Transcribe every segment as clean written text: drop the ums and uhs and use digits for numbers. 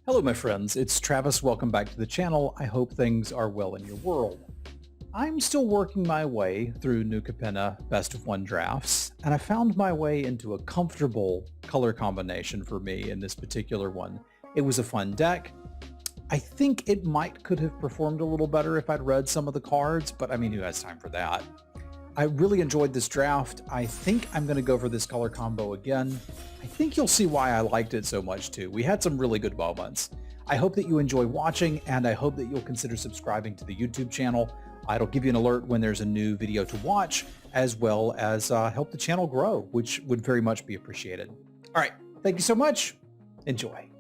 Hello my friends, it's Travis. Welcome back to the channel. I hope things are well in your world. I'm still working my way through new Capenna best of one drafts, and I found my way into a comfortable color combination for me in this particular one. It was a fun deck. I think it could have performed a little better if I'd read some of the cards, but I mean, who has time for that? I really enjoyed this draft. I think I'm going to go for this color combo again. I think you'll see why I liked it so much too. We had some really good moments. I hope that you enjoy watching, and I hope that you'll consider subscribing to the YouTube channel. It'll give you an alert when there's a new video to watch, as well as help the channel grow, which would very much be appreciated. All right, thank you so much. Enjoy.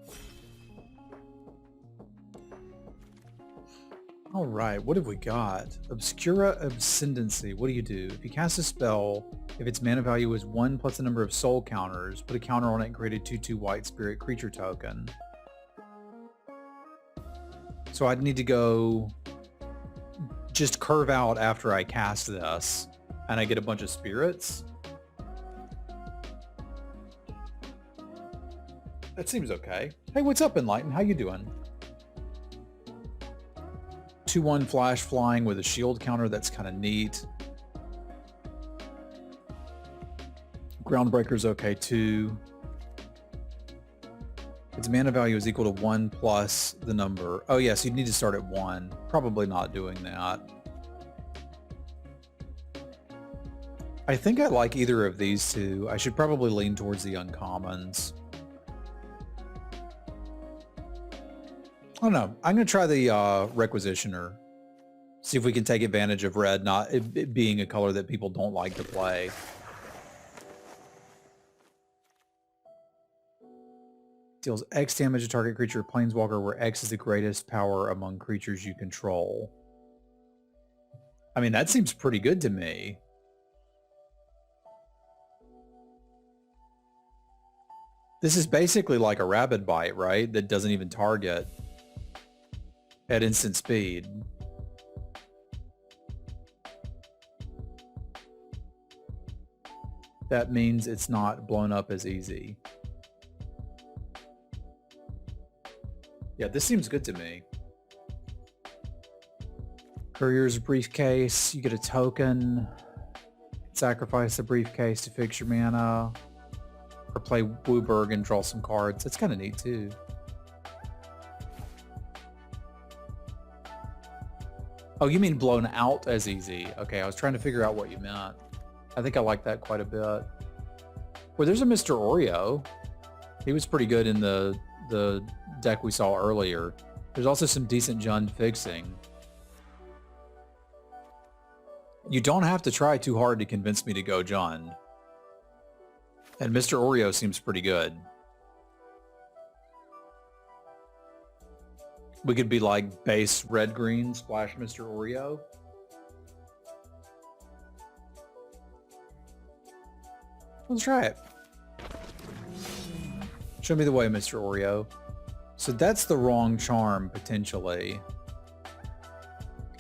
All right, what have we got? Obscura Ascendancy. What do you do? If you cast a spell, if its mana value is 1 plus the number of soul counters, put a counter on it and create a 2/2 white spirit creature token. So I'd need to go just curve out after I cast this, and I get a bunch of spirits. That seems okay. Hey, what's up, Enlighten? How you doing? 2/1 flash flying with a shield counter. That's kind of neat. Groundbreaker's okay too. Its mana value is equal to 1 plus the number. Oh yes, you'd need to start at 1. Probably not doing that. I think I like either of these two. I should probably lean towards the uncommons. I don't know. I'm going to try the Requisitioner. See if we can take advantage of red not it being a color that people don't like to play. Deals X damage to target creature or planeswalker where X is the greatest power among creatures you control. I mean, that seems pretty good to me. This is basically like a Rabid Bite, right? That doesn't even target at instant speed. That means it's not blown up as easy. Yeah, this seems good to me. Courier's Briefcase, you get a token. Sacrifice the briefcase to fix your mana. Or play Wooburg and draw some cards. That's kind of neat too. Oh, you mean blown out as easy. Okay, I was trying to figure out what you meant. I think I like that quite a bit. Well, there's a Mr. Oreo. He was pretty good in the deck we saw earlier. There's also some decent Jund fixing. You don't have to try too hard to convince me to go Jund. And Mr. Oreo seems pretty good. We could be like base red-green splash Mr. Oreo. Let's try it. Show me the way, Mr. Oreo. So that's the wrong charm, potentially.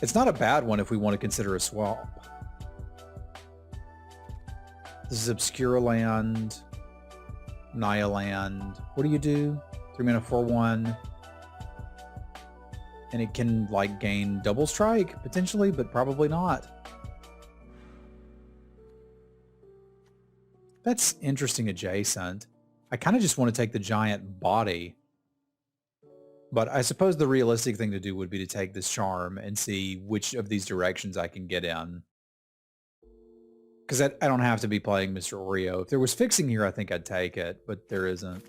It's not a bad one if we want to consider a swap. This is Obscura Land, Naya Land. What do you do? 3 mana 4/1. And it can like gain double strike potentially, but probably not. That's interesting adjacent. I kind of just want to take the giant body. But I suppose the realistic thing to do would be to take this charm and see which of these directions I can get in. Because I don't have to be playing Mr. Oreo. If there was fixing here, I think I'd take it, but there isn't.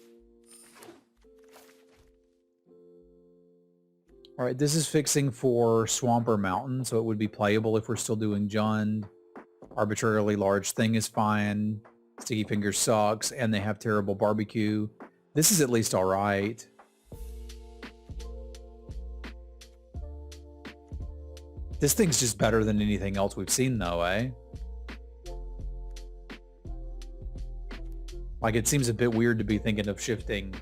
All right, this is fixing for Swamper Mountain, so it would be playable if we're still doing Jund. Arbitrarily large thing is fine. Sticky Fingers sucks, and they have terrible barbecue. This is at least all right. This thing's just better than anything else we've seen, though, eh? Like, it seems a bit weird to be thinking of shifting.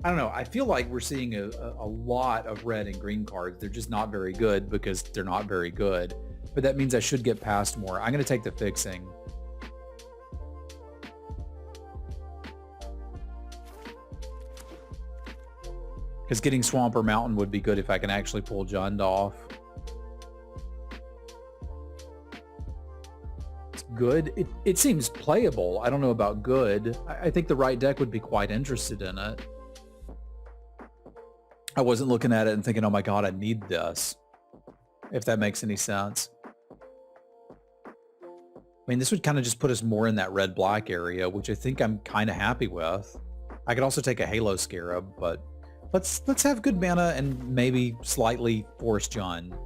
I don't know. I feel like we're seeing a lot of red and green cards. They're just not very good because they're not very good. But that means I should get past more. I'm going to take the fixing. Because getting Swamp or Mountain would be good if I can actually pull Jund off. It's good. It seems playable. I don't know about good. I think the right deck would be quite interested in it. I wasn't looking at it and thinking, oh my god, I need this. If that makes any sense. I mean, this would kind of just put us more in that red-black area, which I think I'm kind of happy with. I could also take a Halo Scarab, but let's have good mana and maybe slightly force Jund.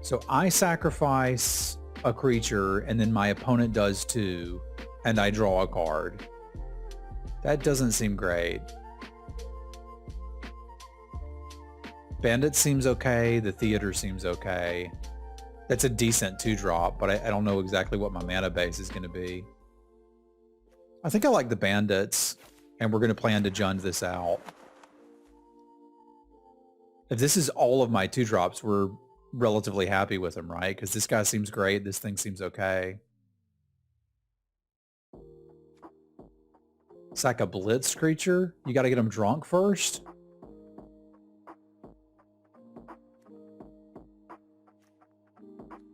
So I sacrifice a creature, and then my opponent does too, and I draw a card. That doesn't seem great. Bandit seems okay. The Theater seems okay. That's a decent 2-drop, but I don't know exactly what my mana base is going to be. I think I like the Bandits, and we're going to plan to Jund this out. If this is all of my 2-drops, we're relatively happy with them, right? Because this guy seems great. This thing seems okay. Sack a Blitz creature? You got to get him drunk first?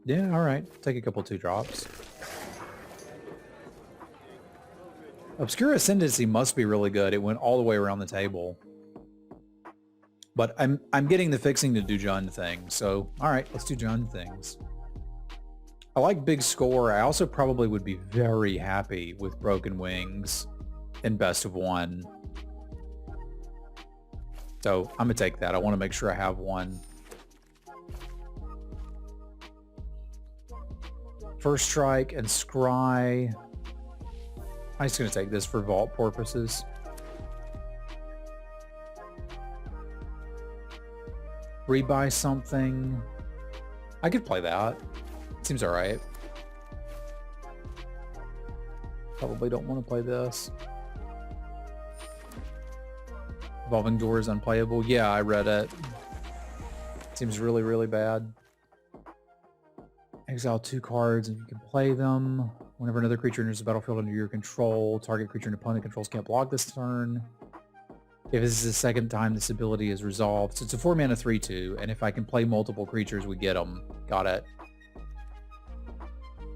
Yeah, all right. Take a couple 2-drops. Obscure Ascendancy must be really good. It went all the way around the table. But I'm getting the fixing to do Jund things. So, all right, let's do Jund things. I like big score. I also probably would be very happy with Broken Wings in best of 1. So I'm going to take that. I want to make sure I have one. First Strike and Scry. I'm just going to take this for vault purposes. Rebuy something. I could play that. Seems alright. Probably don't want to play this. Evolving Door is unplayable. Yeah, I read it. Seems really, really bad. Exile 2 cards and you can play them. Whenever another creature enters the battlefield under your control, target creature and opponent controls can't block this turn. If this is the second time this ability is resolved. So it's a 4-mana 3/2, and if I can play multiple creatures, we get them. Got it.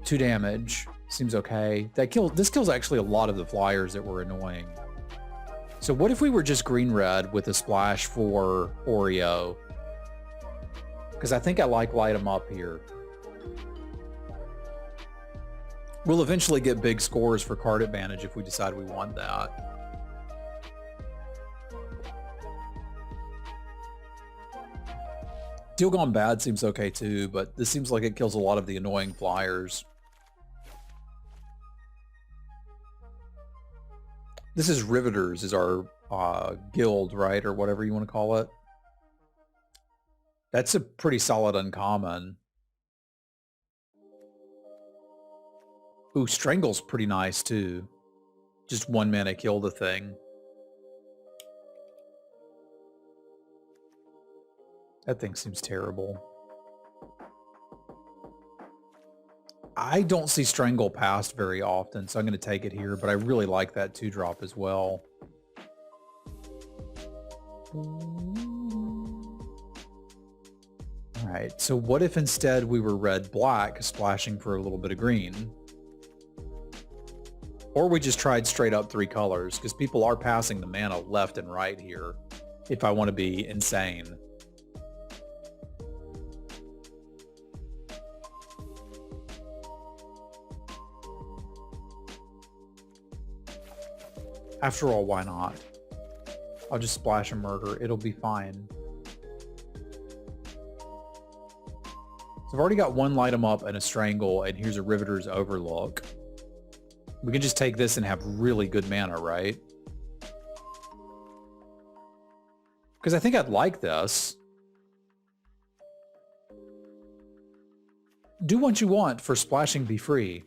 2 damage. Seems okay. This kills actually a lot of the flyers that were annoying. So what if we were just green-red with a splash for Oreo? Because I think I like light them up here. We'll eventually get big scores for card advantage if we decide we want that. Steel Gone Bad seems okay too, but this seems like it kills a lot of the annoying flyers. This is Riveters, is our guild, right? Or whatever you want to call it. That's a pretty solid uncommon. Ooh, Strangle's pretty nice too. Just 1 mana kill the thing. That thing seems terrible. I don't see Strangle passed very often, so I'm going to take it here, but I really like that 2-drop as well. Alright, so what if instead we were red-black, splashing for a little bit of green? Or we just tried straight up 3 colors, because people are passing the mana left and right here, if I want to be insane. After all, why not? I'll just splash a murder. It'll be fine. So I've already got 1 light 'em up and a strangle, and here's a Riveter's Overlook. We can just take this and have really good mana, right? Because I think I'd like this. Do what you want for splashing Be Free.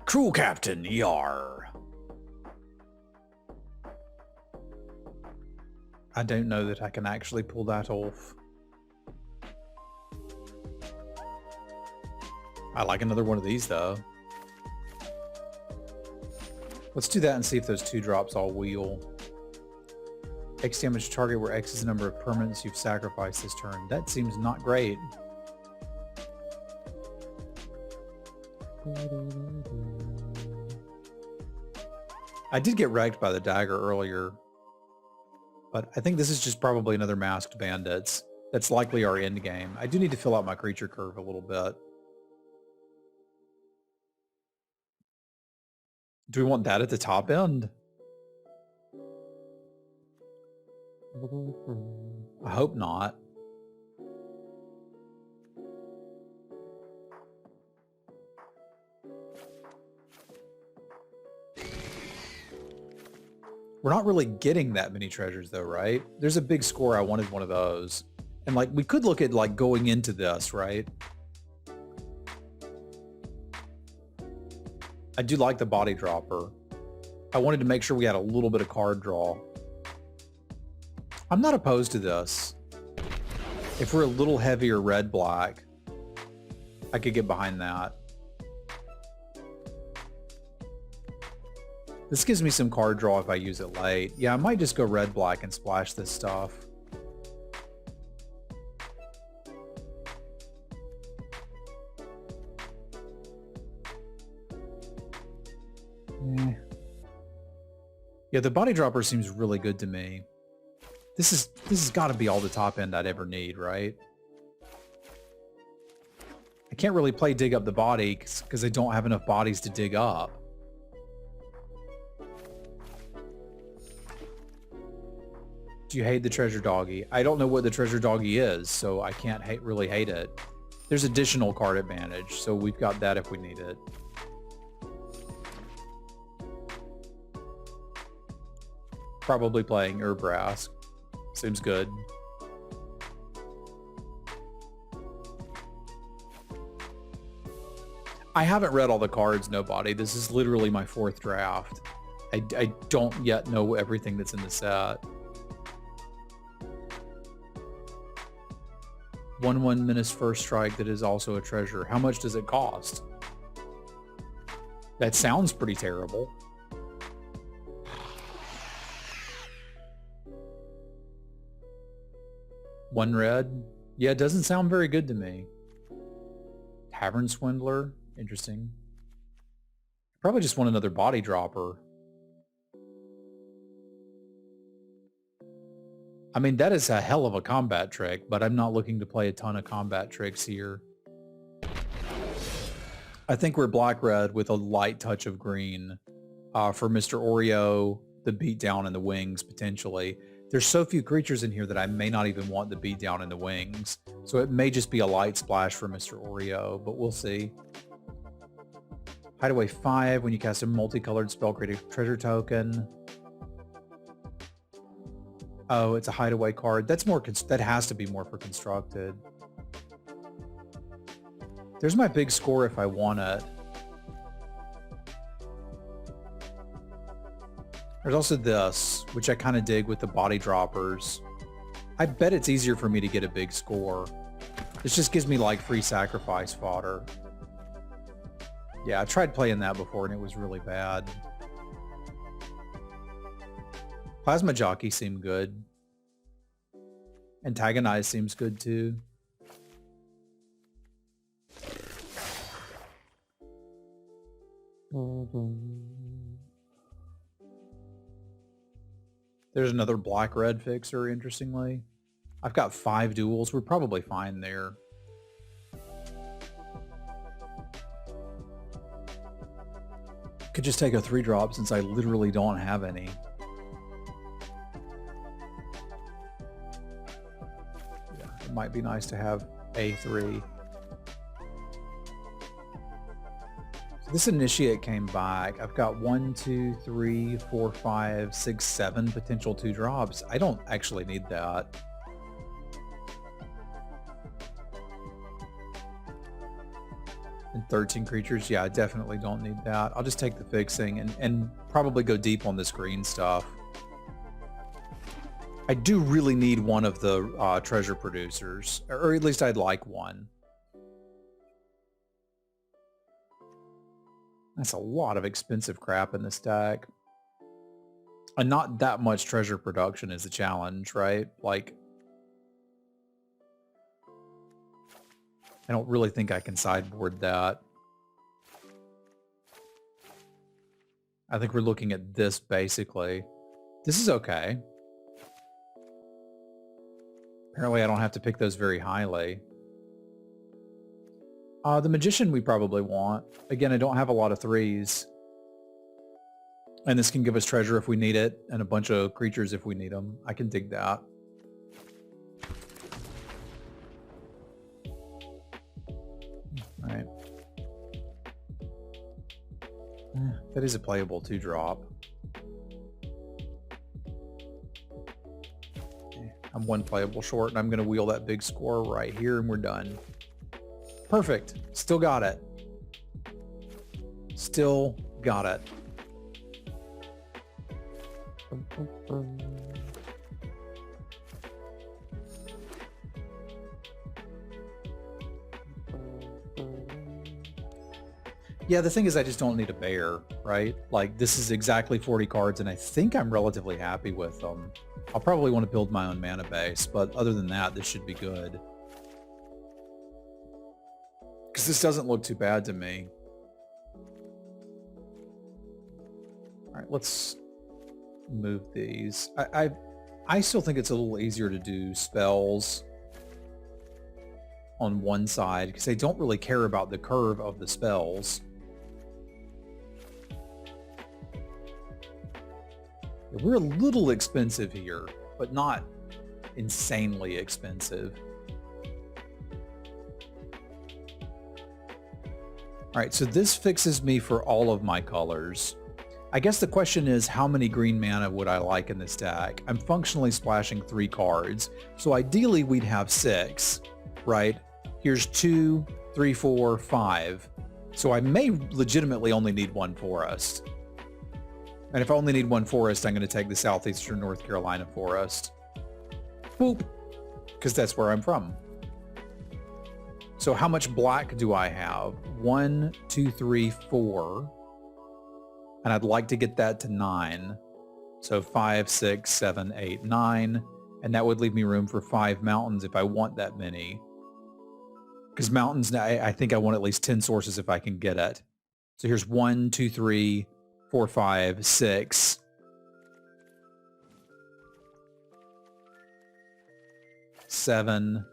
Cruel Captain, yar. I don't know that I can actually pull that off. I like another one of these though. Let's do that and see if those 2 drops all wheel. X damage target where X is the number of permanents you've sacrificed this turn. That seems not great. I did get wrecked by the dagger earlier, but I think this is just probably another masked bandits. That's likely our end game. I do need to fill out my creature curve a little bit. Do we want that at the top end? I hope not. We're not really getting that many treasures though, right? There's a big score. I wanted one of those. And like, we could look at like going into this, right? I do like the body dropper. I wanted to make sure we had a little bit of card draw. I'm not opposed to this. If we're a little heavier red-black, I could get behind that. This gives me some card draw if I use it late. Yeah, I might just go red-black and splash this stuff. Yeah, the body dropper seems really good to me. This has got to be all the top end I'd ever need, right? I can't really play dig up the body because I don't have enough bodies to dig up. Do you hate the treasure doggy? I don't know what the treasure doggy is, so I can't really hate it. There's additional card advantage, so we've got that if we need it. Probably playing Urbrask. Seems good. I haven't read all the cards, nobody. This is literally my 4th draft. I don't yet know everything that's in the set. 1/1 menace first strike that is also a treasure. How much does it cost? That sounds pretty terrible. One red? Yeah, it doesn't sound very good to me. Tavern Swindler? Interesting. Probably just want another body dropper. I mean, that is a hell of a combat trick, but I'm not looking to play a ton of combat tricks here. I think we're black-red with a light touch of green for Mr. Oreo, the beatdown, and the wings, potentially. There's so few creatures in here that I may not even want the beatdown and the wings. So it may just be a light splash for Mr. Oreo, but we'll see. Hideaway 5, when you cast a multicolored spell, create a treasure token. Oh, it's a hideaway card. That's more. That has to be more for constructed. There's my big score if I want it. There's also this, which I kind of dig with the body droppers. I bet it's easier for me to get a big score. This just gives me like free sacrifice fodder. Yeah, I tried playing that before and it was really bad. Plasma Jockey seemed good. Antagonize seems good too. There's another black-red fixer, interestingly. I've got 5 duels. We're probably fine there. Could just take a 3-drop since I literally don't have any. Yeah, it might be nice to have A3. This initiate came back. I've got 1, 2, 3, 4, 5, 6, 7 potential 2 drops. I don't actually need that. And 13 creatures, yeah, I definitely don't need that. I'll just take the fixing and probably go deep on this green stuff. I do really need one of the treasure producers, or at least I'd like one. That's a lot of expensive crap in the stack. And not that much treasure production is a challenge, right? Like, I don't really think I can sideboard that. I think we're looking at this basically. This is okay. Apparently I don't have to pick those very highly. The Magician we probably want. Again, I don't have a lot of 3s. And this can give us treasure if we need it, and a bunch of creatures if we need them. I can dig that. Alright. That is a playable 2-drop. Okay, I'm 1 playable short, and I'm going to wheel that big score right here, and we're done. Perfect. Still got it. Still got it. Yeah, the thing is I just don't need a bear, right? Like, this is exactly 40 cards, and I think I'm relatively happy with them. I'll probably want to build my own mana base, but other than that, this should be good. Because this doesn't look too bad to me. All right, let's move these. I still think it's a little easier to do spells on one side because they don't really care about the curve of the spells. We're a little expensive here, but not insanely expensive. All right, so this fixes me for all of my colors. I guess the question is, how many green mana would I like in this deck? I'm functionally splashing 3 cards, so ideally we'd have 6, right? Here's 2, 3, 4, 5. So I may legitimately only need 1 forest. And if I only need 1 forest, I'm going to take the Southeastern North Carolina forest. Boop. Because that's where I'm from. So how much black do I have? 1, 2, 3, 4. And I'd like to get that to 9. So 5, 6, 7, 8, 9. And that would leave me room for 5 mountains if I want that many. Because mountains, I think I want at least 10 sources if I can get it. So here's 1, 2, 3, 4, 5, 6. 7,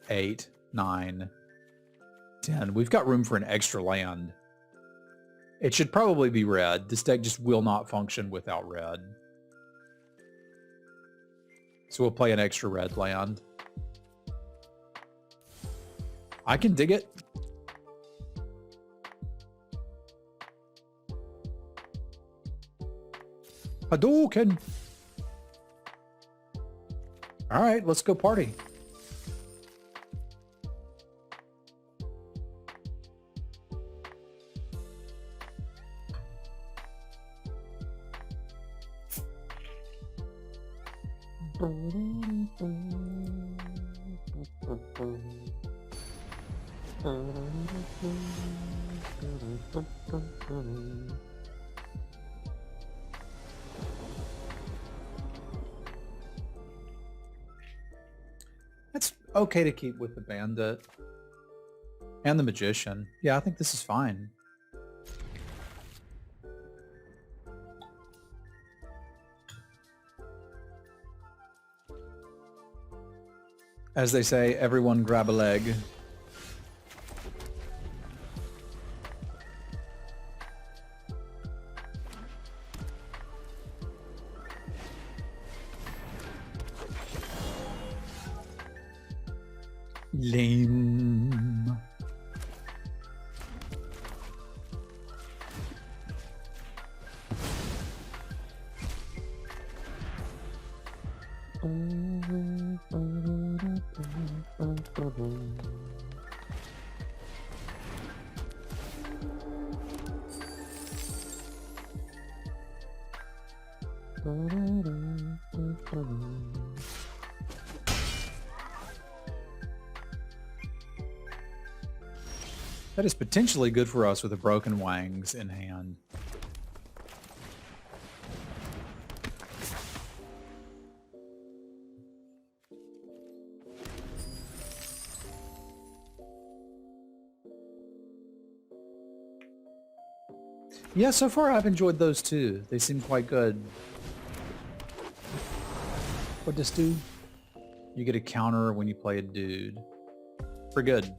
8, 9, 10. We've got room for an extra land. It should probably be red. This deck just will not function without red. So we'll play an extra red land. I can dig it. Hadouken! All right, let's go party. That's okay to keep with the bandit and the magician. Yeah, I think this is fine. As they say, everyone grab a leg. Lame. That is potentially good for us with the broken wangs in hand. Yeah, so far I've enjoyed those too. They seem quite good. What does do? You get a counter when you play a dude. Pretty good.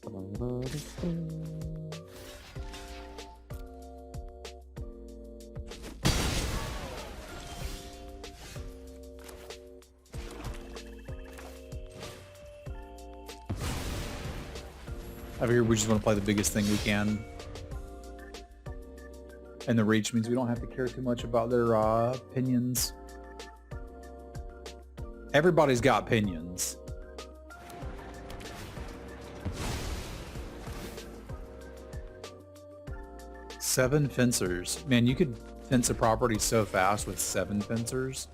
I figure we just want to play the biggest thing we can. And the reach means we don't have to care too much about their opinions. Everybody's got opinions. Seven fencers. Man, you could fence a property so fast with 7 fencers.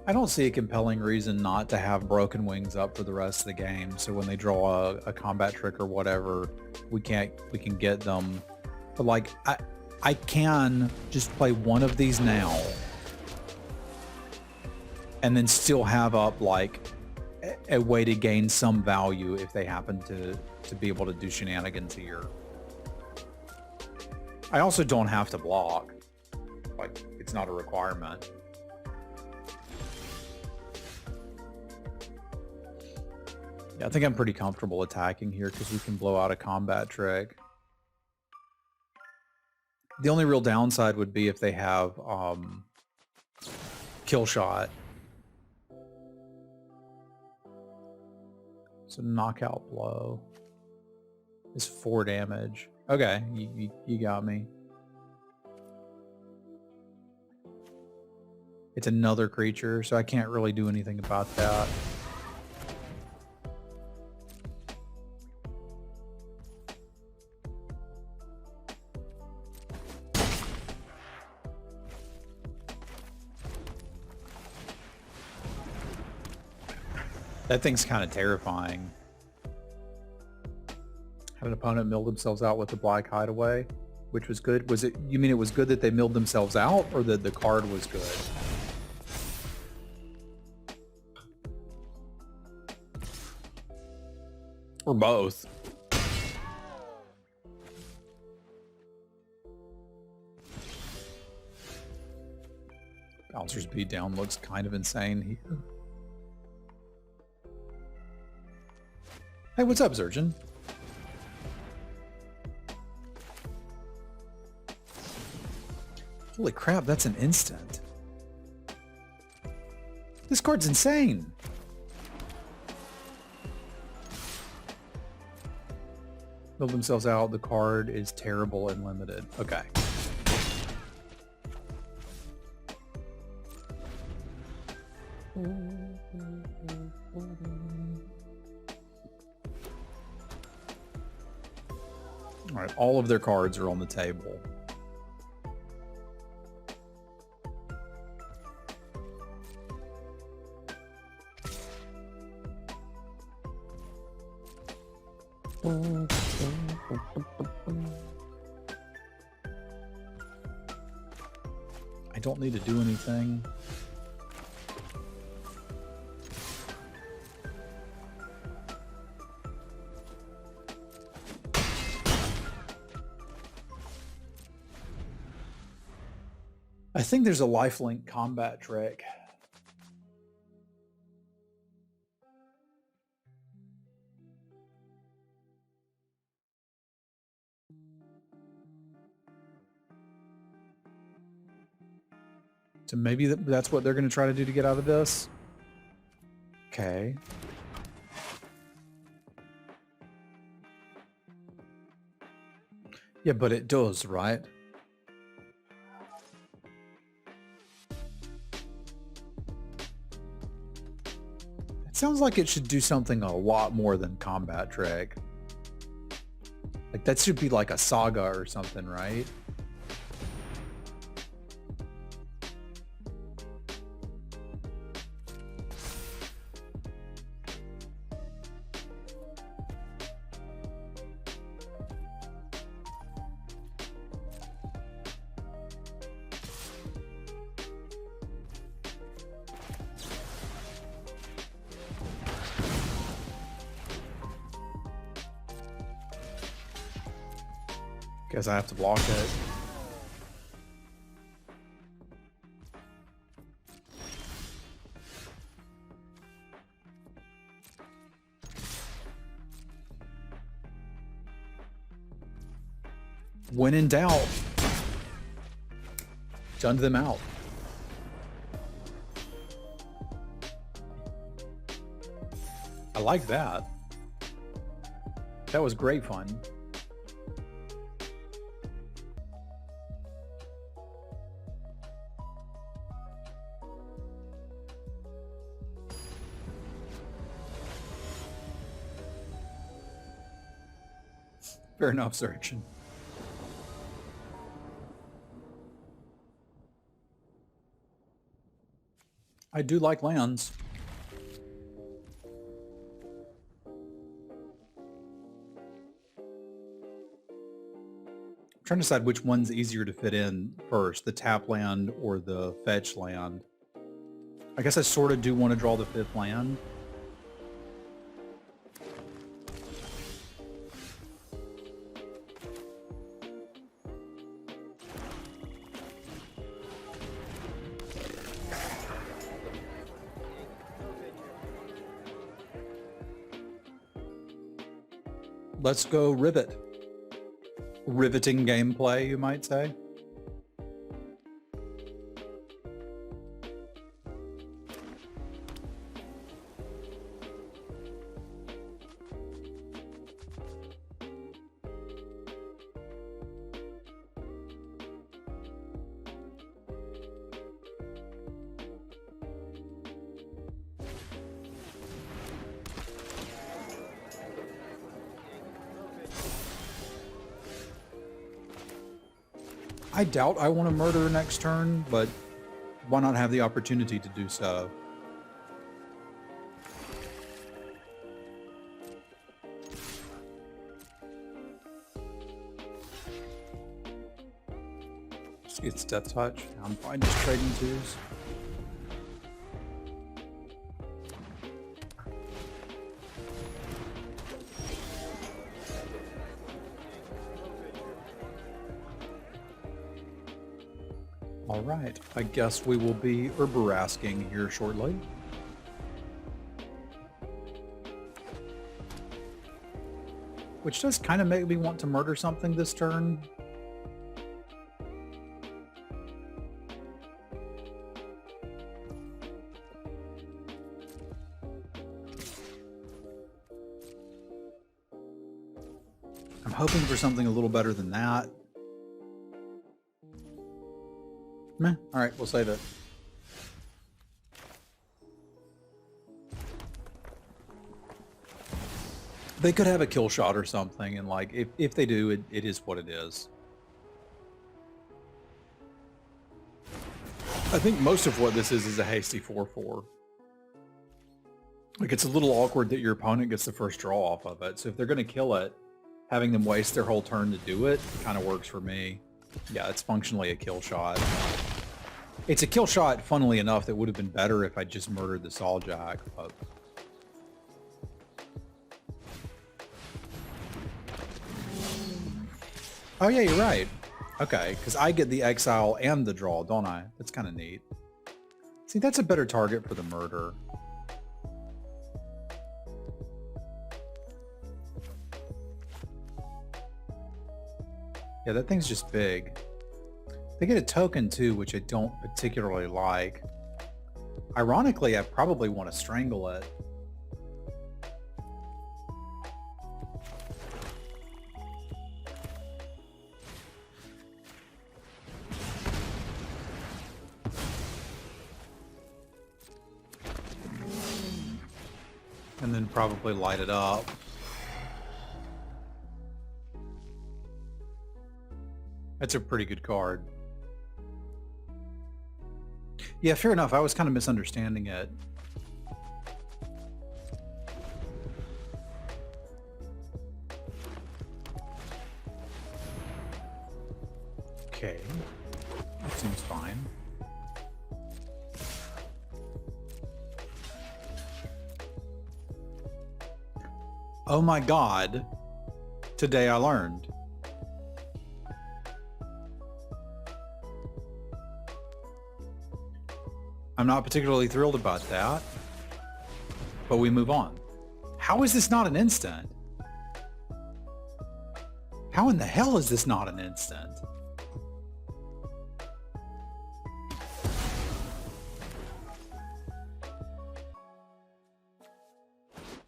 I don't see a compelling reason not to have broken wings up for the rest of the game. So when they draw a combat trick or whatever, we can get them. But like I can just play one of these now and then still have up like a way to gain some value if they happen to be able to do shenanigans here. I also don't have to block. Like, it's not a requirement. Yeah, I think I'm pretty comfortable attacking here because we can blow out a combat trick. The only real downside would be if they have kill shot. So knockout blow is 4 damage. Okay, you got me. It's another creature, so I can't really do anything about that. That thing's kind of terrifying. Had an opponent mill themselves out with the Black Hideaway, which was good. Was it? You mean it was good that they milled themselves out, or that the card was good? Or both? Bouncer's beatdown looks kind of insane here. Hey, what's up, Zurchin? Holy crap, that's an instant. This card's insane. Build themselves out. The card is terrible and limited. Okay. All right, all of their cards are on the table. I don't need to do anything. I think there's a lifelink combat trick. So maybe that's what they're going to try to do to get out of this. Okay. Yeah, but it does, right? Sounds like it should do something a lot more than combat trick. Like that should be like a saga or something, right? Guess I have to block it. When in doubt, gunned them out. I like that. That was great fun. Fair enough, Surgeon. I do like lands. I'm trying to decide which one's easier to fit in first, the tap land or the fetch land. I guess I sort of do want to draw the 5th land. Let's go Rivet. Riveting gameplay, you might say. I doubt I want to murder next turn, but why not have the opportunity to do so? Just gets Death Touch. I'm fine just trading 2s. All right, I guess we will be Urbarasking here shortly. Which does kind of make me want to murder something this turn. I'm hoping for something a little better than that. Meh. All right, we'll save it. They could have a kill shot or something, and like, if they do, it is what it is. I think most of what this is a hasty 4-4. Like, it's a little awkward that your opponent gets the first draw off of it, so if they're going to kill it, having them waste their whole turn to do it kind of works for me. Yeah, it's functionally a kill shot. It's a kill shot, funnily enough, that would have been better if I just murdered the Sauljack, but... Oh yeah, you're right. Okay, because I get the exile and the draw, don't I? That's kind of neat. See, that's a better target for the murder. Yeah, that thing's just big. They get a token too, which I don't particularly like. Ironically, I probably want to strangle it. And then probably light it up. That's a pretty good card. Yeah, fair enough. I was kind of misunderstanding it. Okay. That seems fine. Oh my god. Today I learned. I'm not particularly thrilled about that, but we move on. How is this not an instant? How in the hell is this not an instant?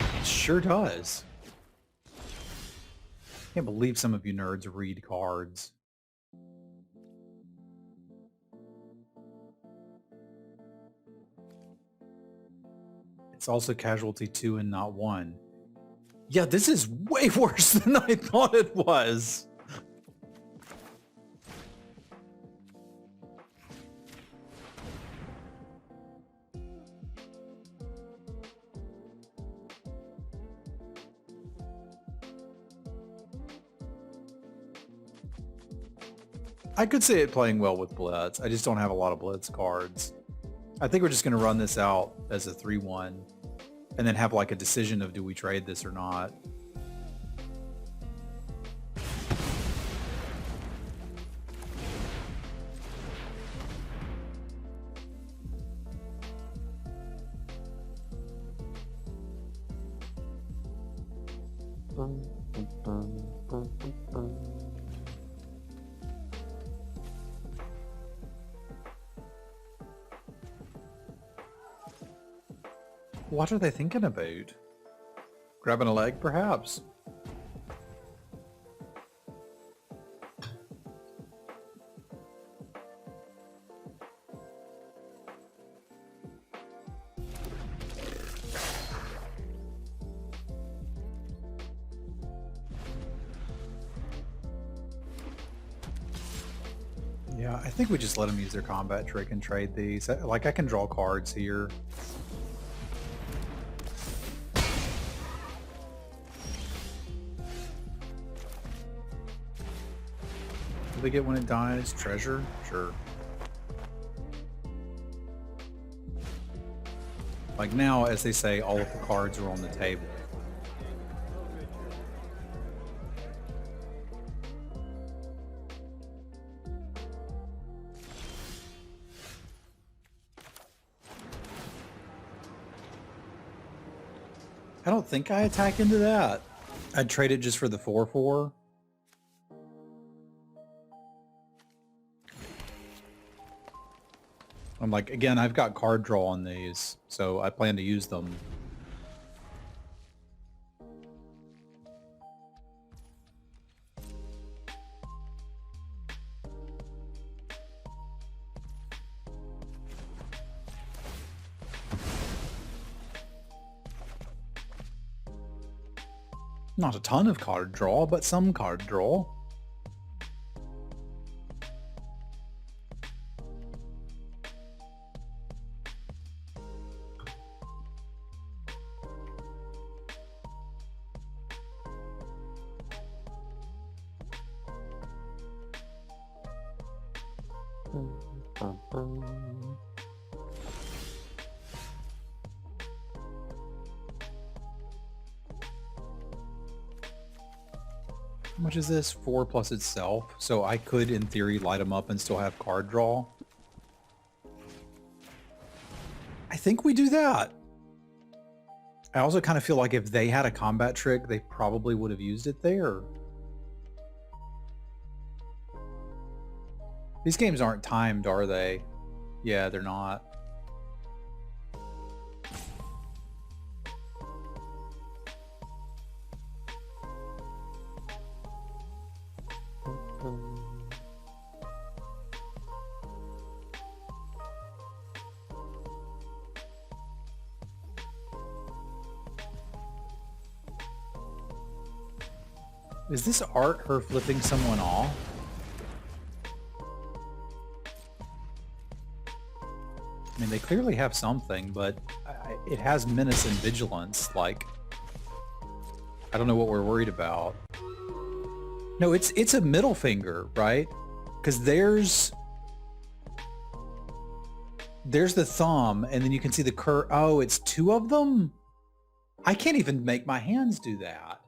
It sure does. Can't believe some of you nerds read cards. It's also casualty 2 and not 1. Yeah, this is way worse than I thought it was. I could see it playing well with Blitz. I just don't have a lot of Blitz cards. I think we're just going to run this out as a 3-1 and then have like a decision of do we trade this or not. What are they thinking about? Grabbing a leg, perhaps? Yeah, I think we just let them use their combat trick and trade these. Like, I can draw cards here. Do they get when it dies? Treasure? Sure. Like now, as they say, all of the cards are on the table. I don't think I attack into that. I'd trade it just for the 4/4. I'm like, again, I've got card draw on these, so I plan to use them. Not a ton of card draw, but some card draw. How much is this? 4 plus itself. So I could, in theory, light them up and still have card draw. I think we do that. I also kind of feel like if they had a combat trick, they probably would have used it there. These games aren't timed, are they? Yeah, they're not. Is this art her flipping someone off? I mean, they clearly have something, but it has menace and vigilance. Like, I don't know what we're worried about. No, it's a middle finger, right? Because there's the thumb, and then you can see the curve. Oh, it's two of them? I can't even make my hands do that.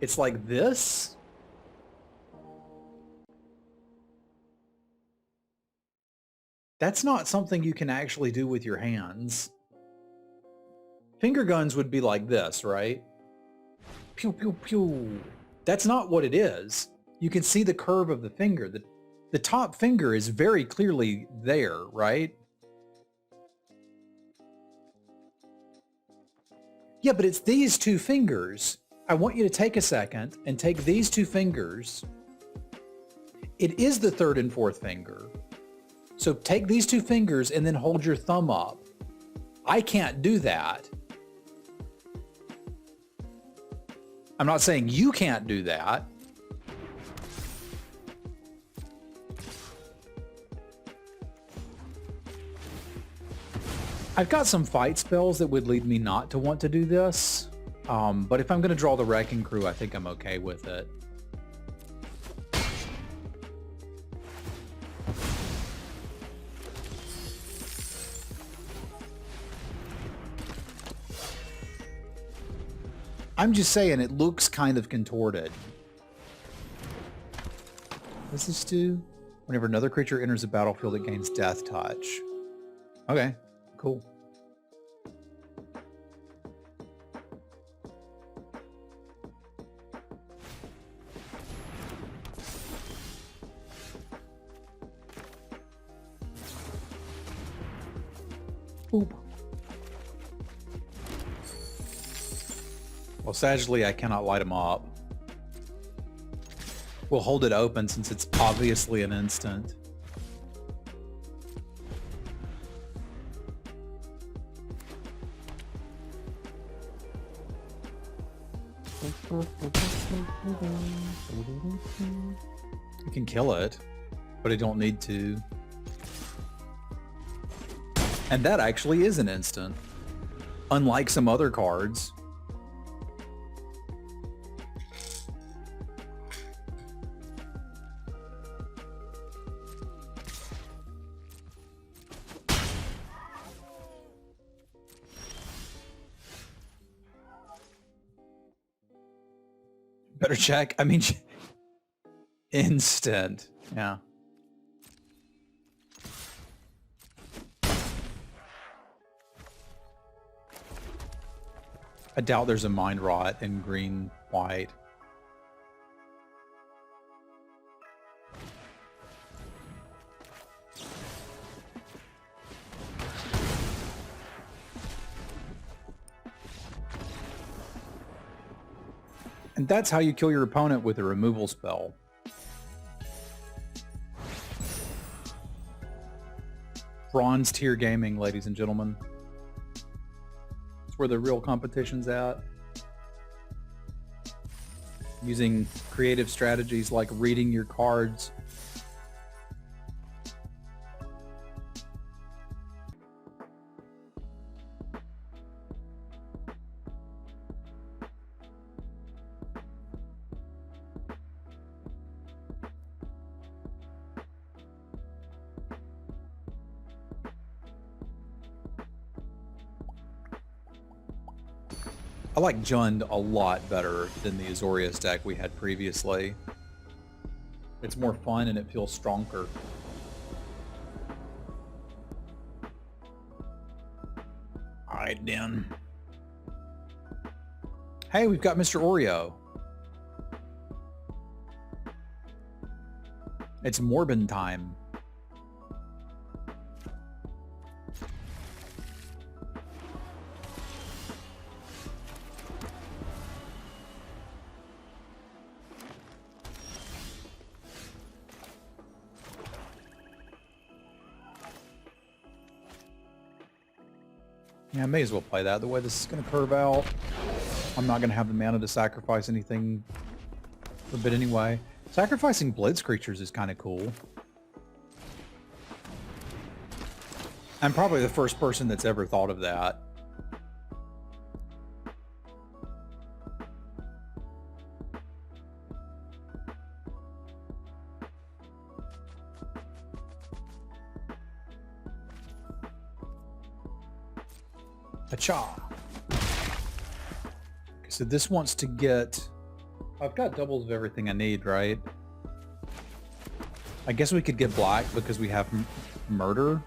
It's like this? That's not something you can actually do with your hands. Finger guns would be like this, right? Pew, pew, pew. That's not what it is. You can see the curve of the finger. The top finger is very clearly there, right? Yeah, but it's these two fingers. I want you to take a second and take these two fingers. It is the third and fourth finger. So take these two fingers and then hold your thumb up. I can't do that. I'm not saying you can't do that. I've got some fight spells that would lead me not to want to do this. But if I'm going to draw the Wrecking Crew, I think I'm okay with it. I'm just saying it looks kind of contorted. What does this do? Whenever another creature enters the battlefield, it gains Death Touch. Okay, cool. Boop. Well, sagely, I cannot light them up. We'll hold it open since it's obviously an instant. I can kill it, but I don't need to. And that actually is an instant, unlike some other cards. Better check. I mean, instant. Yeah. I doubt there's a Mind Rot in green, white. And that's how you kill your opponent with a removal spell. Bronze tier gaming, ladies and gentlemen. It's where the real competition's at. Using creative strategies like reading your cards. I like Jund a lot better than the Azorius deck we had previously. It's more fun and it feels stronger. Alright then. Hey, we've got Mr. Oreo. It's Morbin time. Yeah, I may as well play that. The way this is going to curve out, I'm not going to have the mana to sacrifice anything a bit anyway. Sacrificing blitz creatures is kind of cool. I'm probably the first person that's ever thought of that. Acha. Okay, so this wants to get... I've got doubles of everything I need, right? I guess we could get black because we have murder.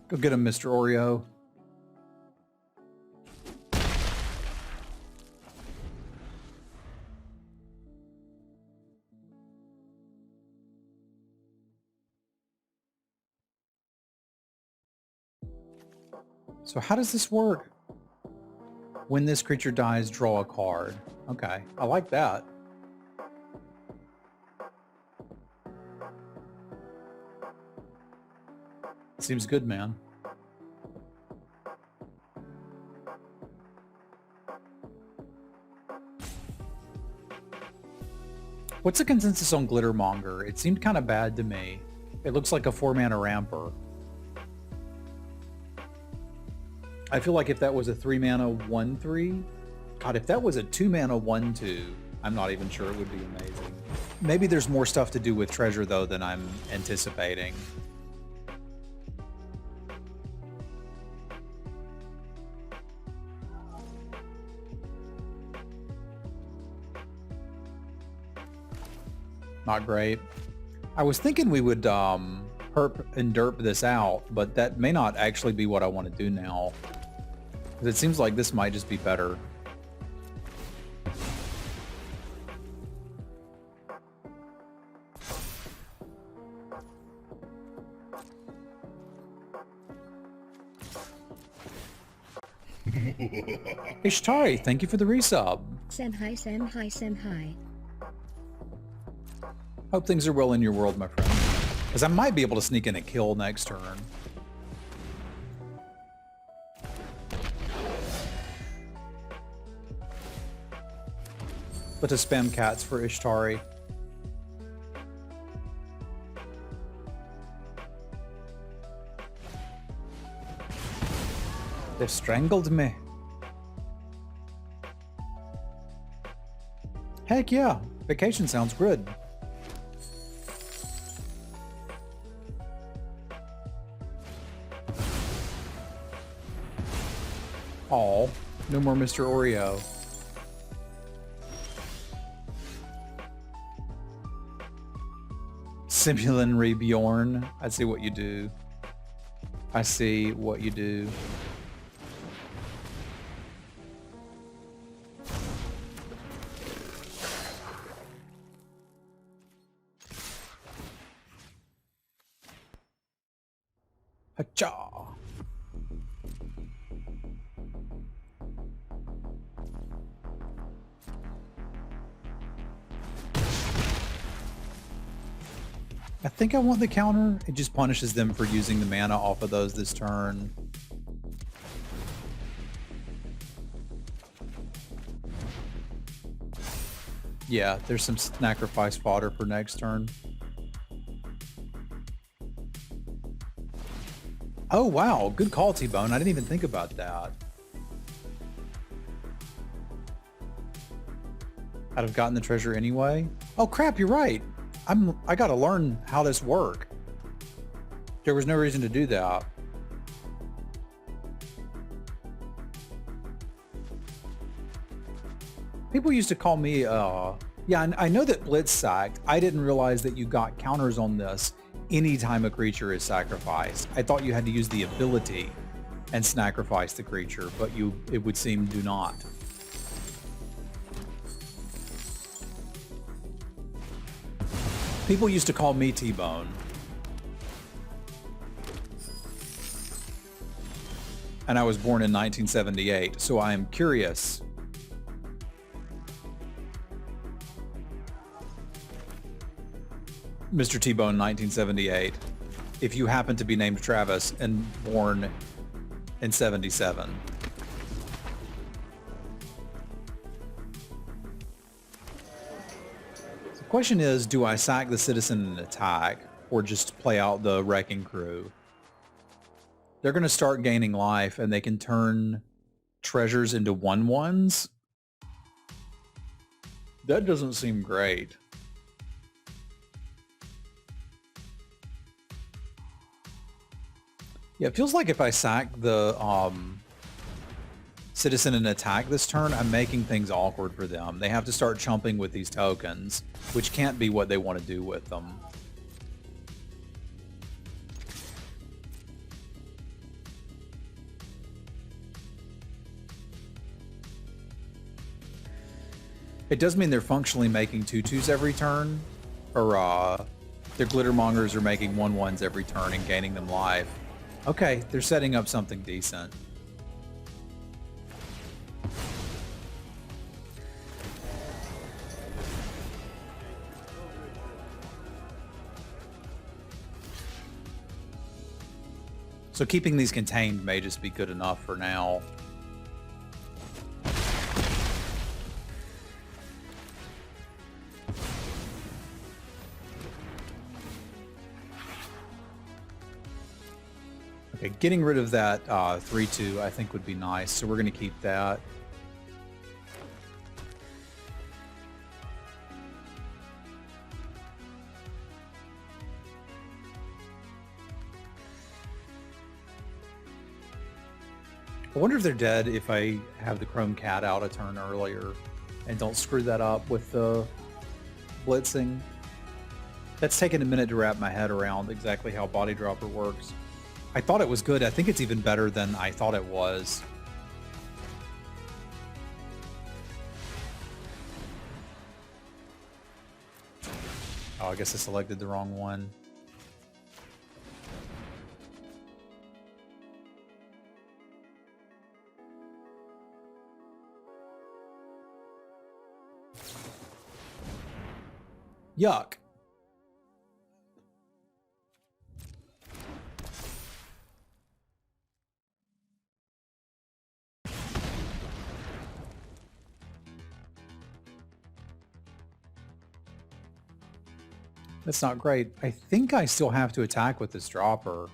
Go get him, Mr. Oreo. So how does this work? When this creature dies, draw a card. Okay, I like that. Seems good, man. What's the consensus on Glittermonger? It seemed kind of bad to me. It looks like a 4-mana ramper. I feel like if that was a 3-mana 1/3, God, if that was a 2-mana 1/2, I'm not even sure it would be amazing. Maybe there's more stuff to do with treasure though than I'm anticipating. Not great. I was thinking we would herp and derp this out, but that may not actually be what I want to do now. Because it seems like this might just be better. Ishtari, thank you for the resub. Sam hi, Sam hi, Sam hi. Hope things are well in your world, my friend. Because I might be able to sneak in a kill next turn. But to spam cats for Ishtari. They've strangled me. Heck yeah, vacation sounds good. Aw, no more Mr. Oreo. Semulin Rebjorn. I see what you do. I see what you do. Hacha. I think I want the counter. It just punishes them for using the mana off of those this turn. Yeah, there's some sacrifice fodder for next turn. Oh, wow. Good call, T-Bone. I didn't even think about that. I'd have gotten the treasure anyway. Oh, crap, you're right. I gotta learn how this works. There was no reason to do that. People used to call me, yeah, I know that Blitz sacked. I didn't realize that you got counters on this anytime a creature is sacrificed. I thought you had to use the ability and sacrifice the creature, but it would seem do not. People used to call me T-Bone. And I was born in 1978, so I am curious. Mr. T-Bone, 1978. If you happen to be named Travis and born in 77. The question is, do I sack the citizen and attack, or just play out the wrecking crew? They're going to start gaining life, and they can turn treasures into 1/1s. That doesn't seem great. Yeah, it feels like if I sack the citizen and attack this turn, I'm making things awkward for them. They have to start chumping with these tokens, which can't be what they want to do with them. It does mean they're functionally making 2/2s every turn, or their glittermongers are making 1/1s every turn and gaining them life. Okay, they're setting up something decent. So keeping these contained may just be good enough for now. Okay, getting rid of that 3/2 I think would be nice, so we're going to keep that. I wonder if they're dead if I have the Chrome Cat out a turn earlier and don't screw that up with the blitzing. That's taken a minute to wrap my head around exactly how Body Dropper works. I thought it was good. I think it's even better than I thought it was. Oh, I guess I selected the wrong one. Yuck. That's not great. I think I still have to attack with this dropper.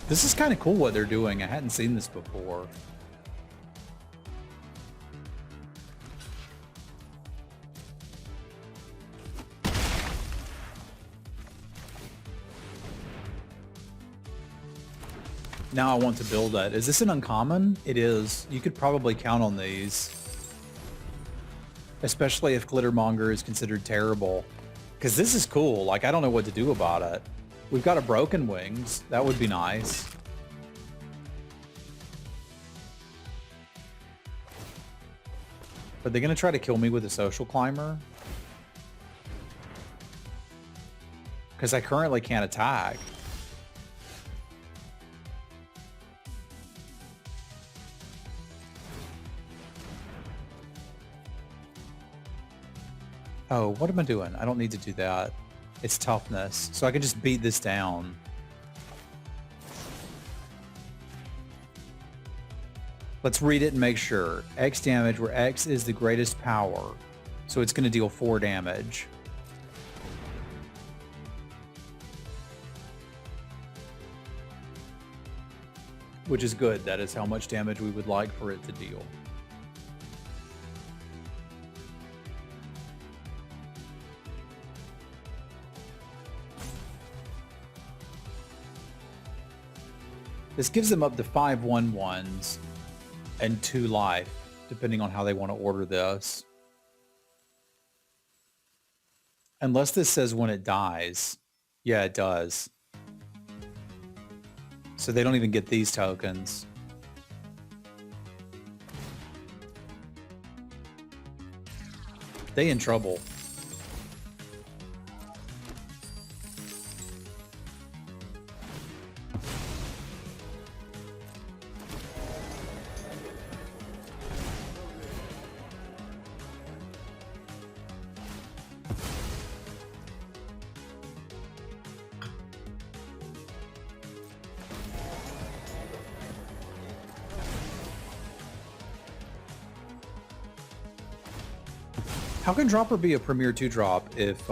This is kind of cool what they're doing. I hadn't seen this before. Now I want to build that. Is this an uncommon? It is. You could probably count on these. Especially if Glittermonger is considered terrible. Because this is cool. Like, I don't know what to do about it. We've got a Broken Wings. That would be nice. Are they going to try to kill me with a Social Climber? Because I currently can't attack. Oh, what am I doing? I don't need to do that. It's toughness, so I can just beat this down. Let's read it and make sure. X damage, where X is the greatest power. So it's going to deal 4 damage. Which is good. That is how much damage we would like for it to deal. This gives them up to 5 1/1s and 2 life, depending on how they want to order this. Unless this says when it dies. Yeah, it does. So they don't even get these tokens. They in trouble. How can Dropper be a Premier 2-drop if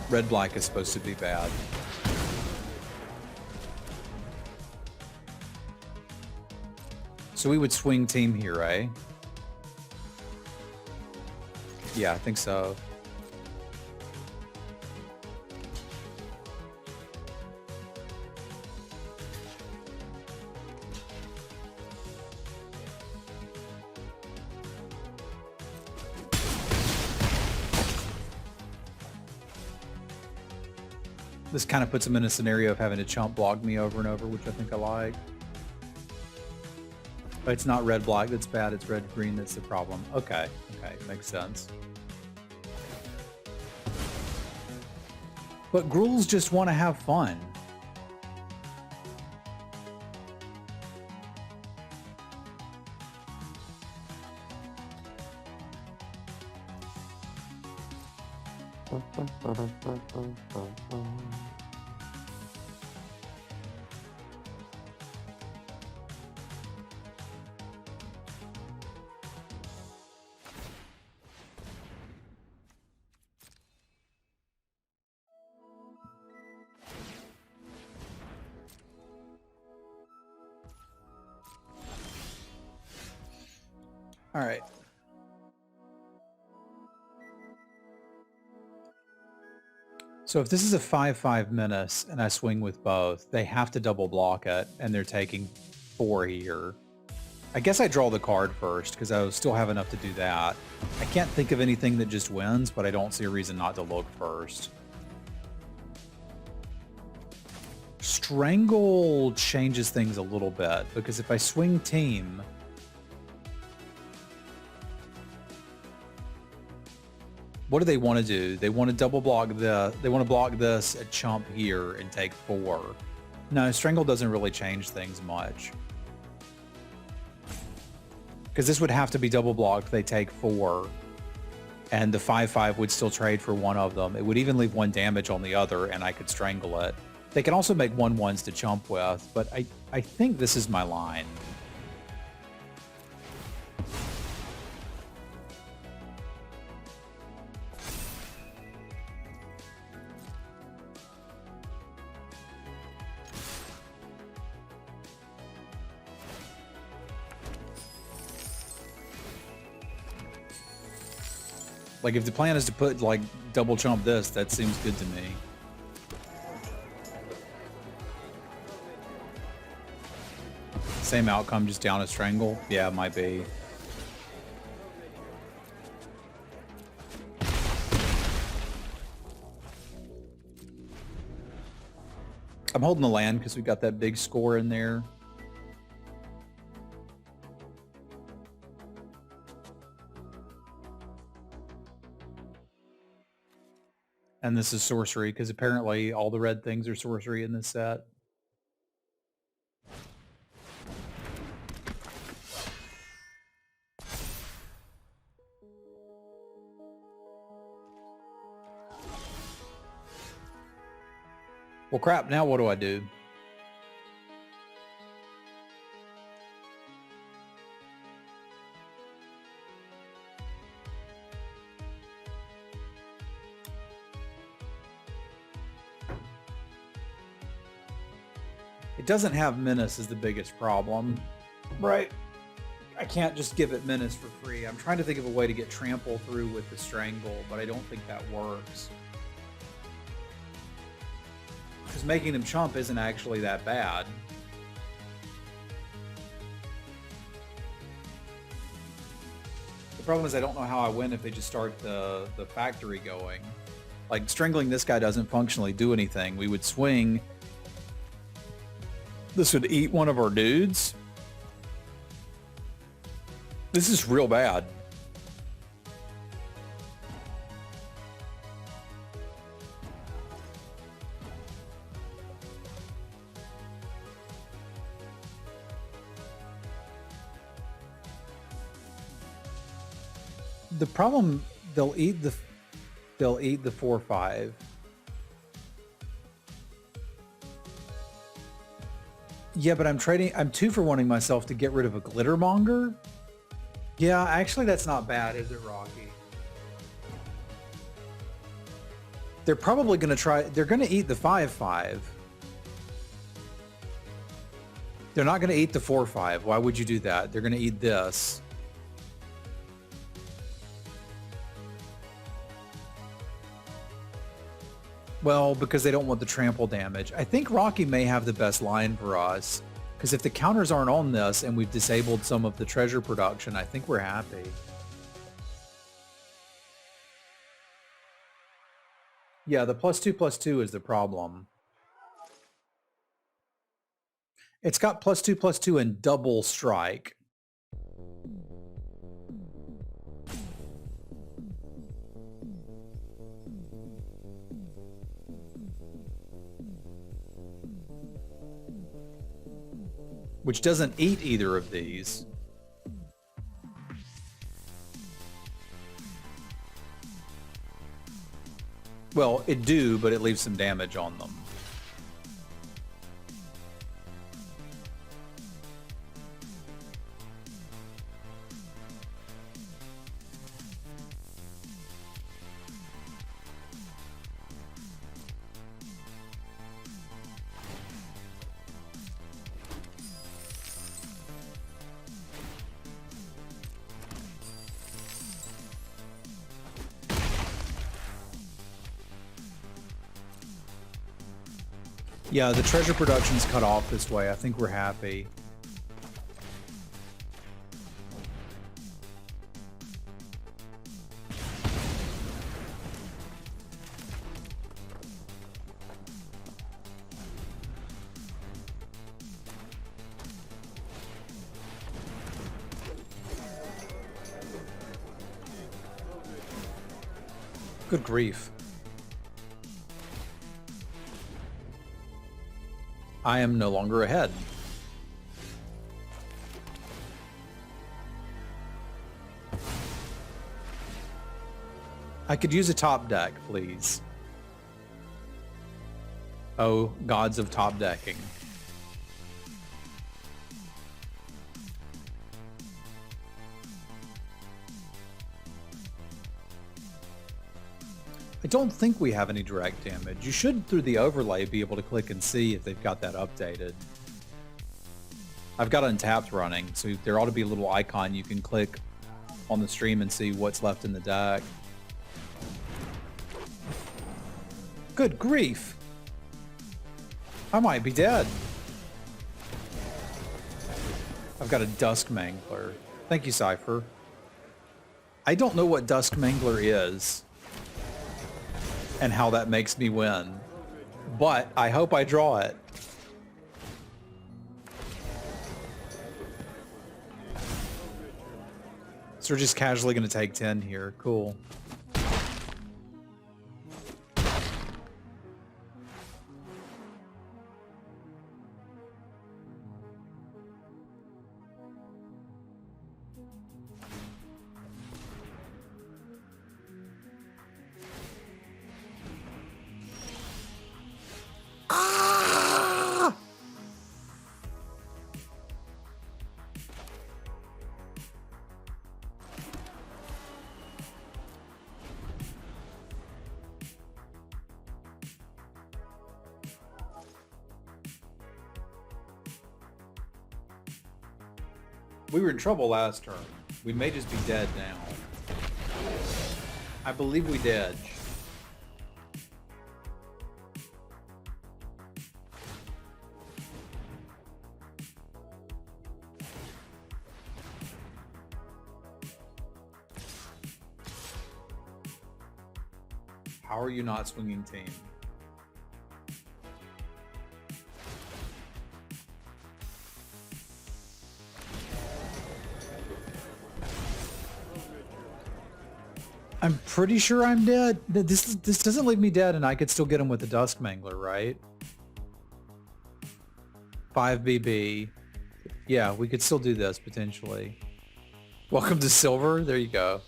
Red-Black is supposed to be bad? So we would swing team here, eh? Yeah, I think so. This kind of puts him in a scenario of having to chump block me over and over, which I think I like. But it's not red-black that's bad, it's red-green that's the problem. Okay, okay, makes sense. But Gruels just want to have fun. All right. So if this is a 5/5 menace and I swing with both, they have to double block it, and they're taking 4 here. I guess I draw the card first because I still have enough to do that. I can't think of anything that just wins, but I don't see a reason not to look first. Strangle changes things a little bit because if I swing team, what do they want to do? They want to double block they want to block this at chump here and take 4. No, Strangle doesn't really change things much. Because this would have to be double blocked, they take 4. And the 5/5 would still trade for one of them. It would even leave 1 damage on the other, and I could strangle it. They can also make 1/1s to chump with, but I think this is my line. Like, if the plan is to put, like, double chump this, that seems good to me. Same outcome, just down a strangle? Yeah, it might be. I'm holding the land because we got that big score in there. And this is sorcery, because apparently all the red things are sorcery in this set. Well, crap, now what do I do? It doesn't have menace is the biggest problem. Right. I can't just give it menace for free. I'm trying to think of a way to get trample through with the strangle, but I don't think that works. Because making them chump isn't actually that bad. The problem is I don't know how I win if they just start the factory going. Like, strangling this guy doesn't functionally do anything. We would swing. This would eat one of our dudes. This is real bad. The problem, they'll eat the 4/5. Yeah, but I'm 2 for wanting myself to get rid of a glittermonger. Yeah, actually that's not bad, is it, Rocky? They're probably going to try, they're going to eat the 5/5. They're not going to eat the 4/5. Why would you do that? They're going to eat this. Well, because they don't want the trample damage. I think Rocky may have the best line for us, because if the counters aren't on this and we've disabled some of the treasure production, I think we're happy. Yeah, the +2/+2 is the problem. It's got +2/+2 and double strike. Which doesn't eat either of these. Well, it do, but it leaves some damage on them. Yeah, the treasure production's cut off this way. I think we're happy. Good grief. I am no longer ahead. I could use a top deck, please. Oh, gods of top decking. I don't think we have any direct damage. You should, through the overlay, be able to click and see if they've got that updated. I've got Untapped running, so there ought to be a little icon you can click on the stream and see what's left in the deck. Good grief! I might be dead. I've got a Dusk Mangler. Thank you, Cypher. I don't know what Dusk Mangler is and how that makes me win, but I hope I draw it. So we're just casually going to take 10 here. Cool. We were in trouble last turn. We may just be dead now. I believe we did. How are you not swinging team? I'm pretty sure I'm dead. This doesn't leave me dead, and I could still get him with the Dusk Mangler, right? 5 BB. Yeah, we could still do this potentially. Welcome to silver. There you go.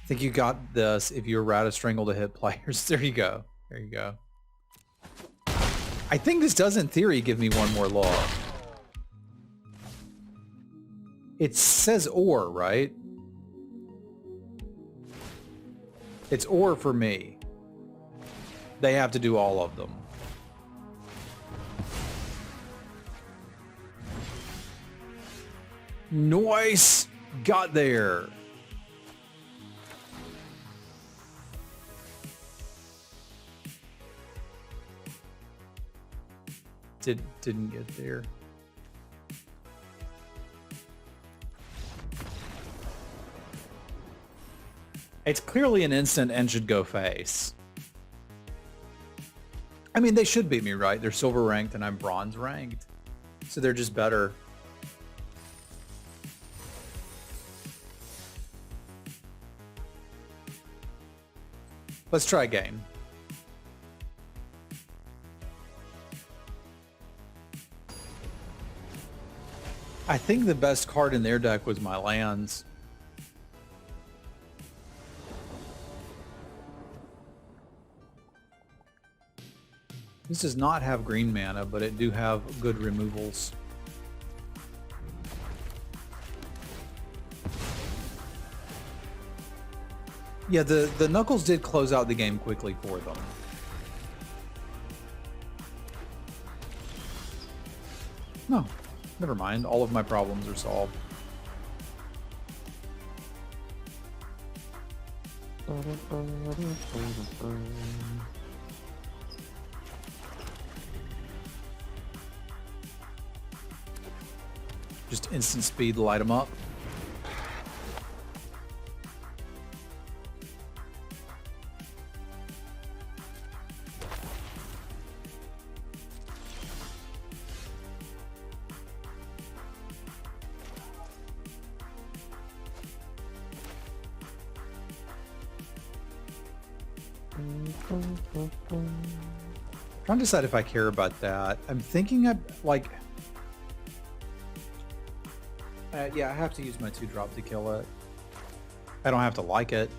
I think you got this if you're Rata Strangle to hit players. There you go. There you go. I think this does, in theory, give me one more law. It says or, right? It's or for me. They have to do all of them. Nice! Got there. Didn't get there. It's clearly an instant and should go face. I mean, they should beat me, right? They're silver ranked and I'm bronze ranked. So they're just better. Let's try a game. I think the best card in their deck was my lands. This does not have green mana, but it do have good removals. Yeah, the Knuckles did close out the game quickly for them. No, never mind. All of my problems are solved. Just instant speed to light them up. Trying to decide if I care about that. I'm thinking like... yeah, I have to use my 2-drop to kill it. I don't have to like it.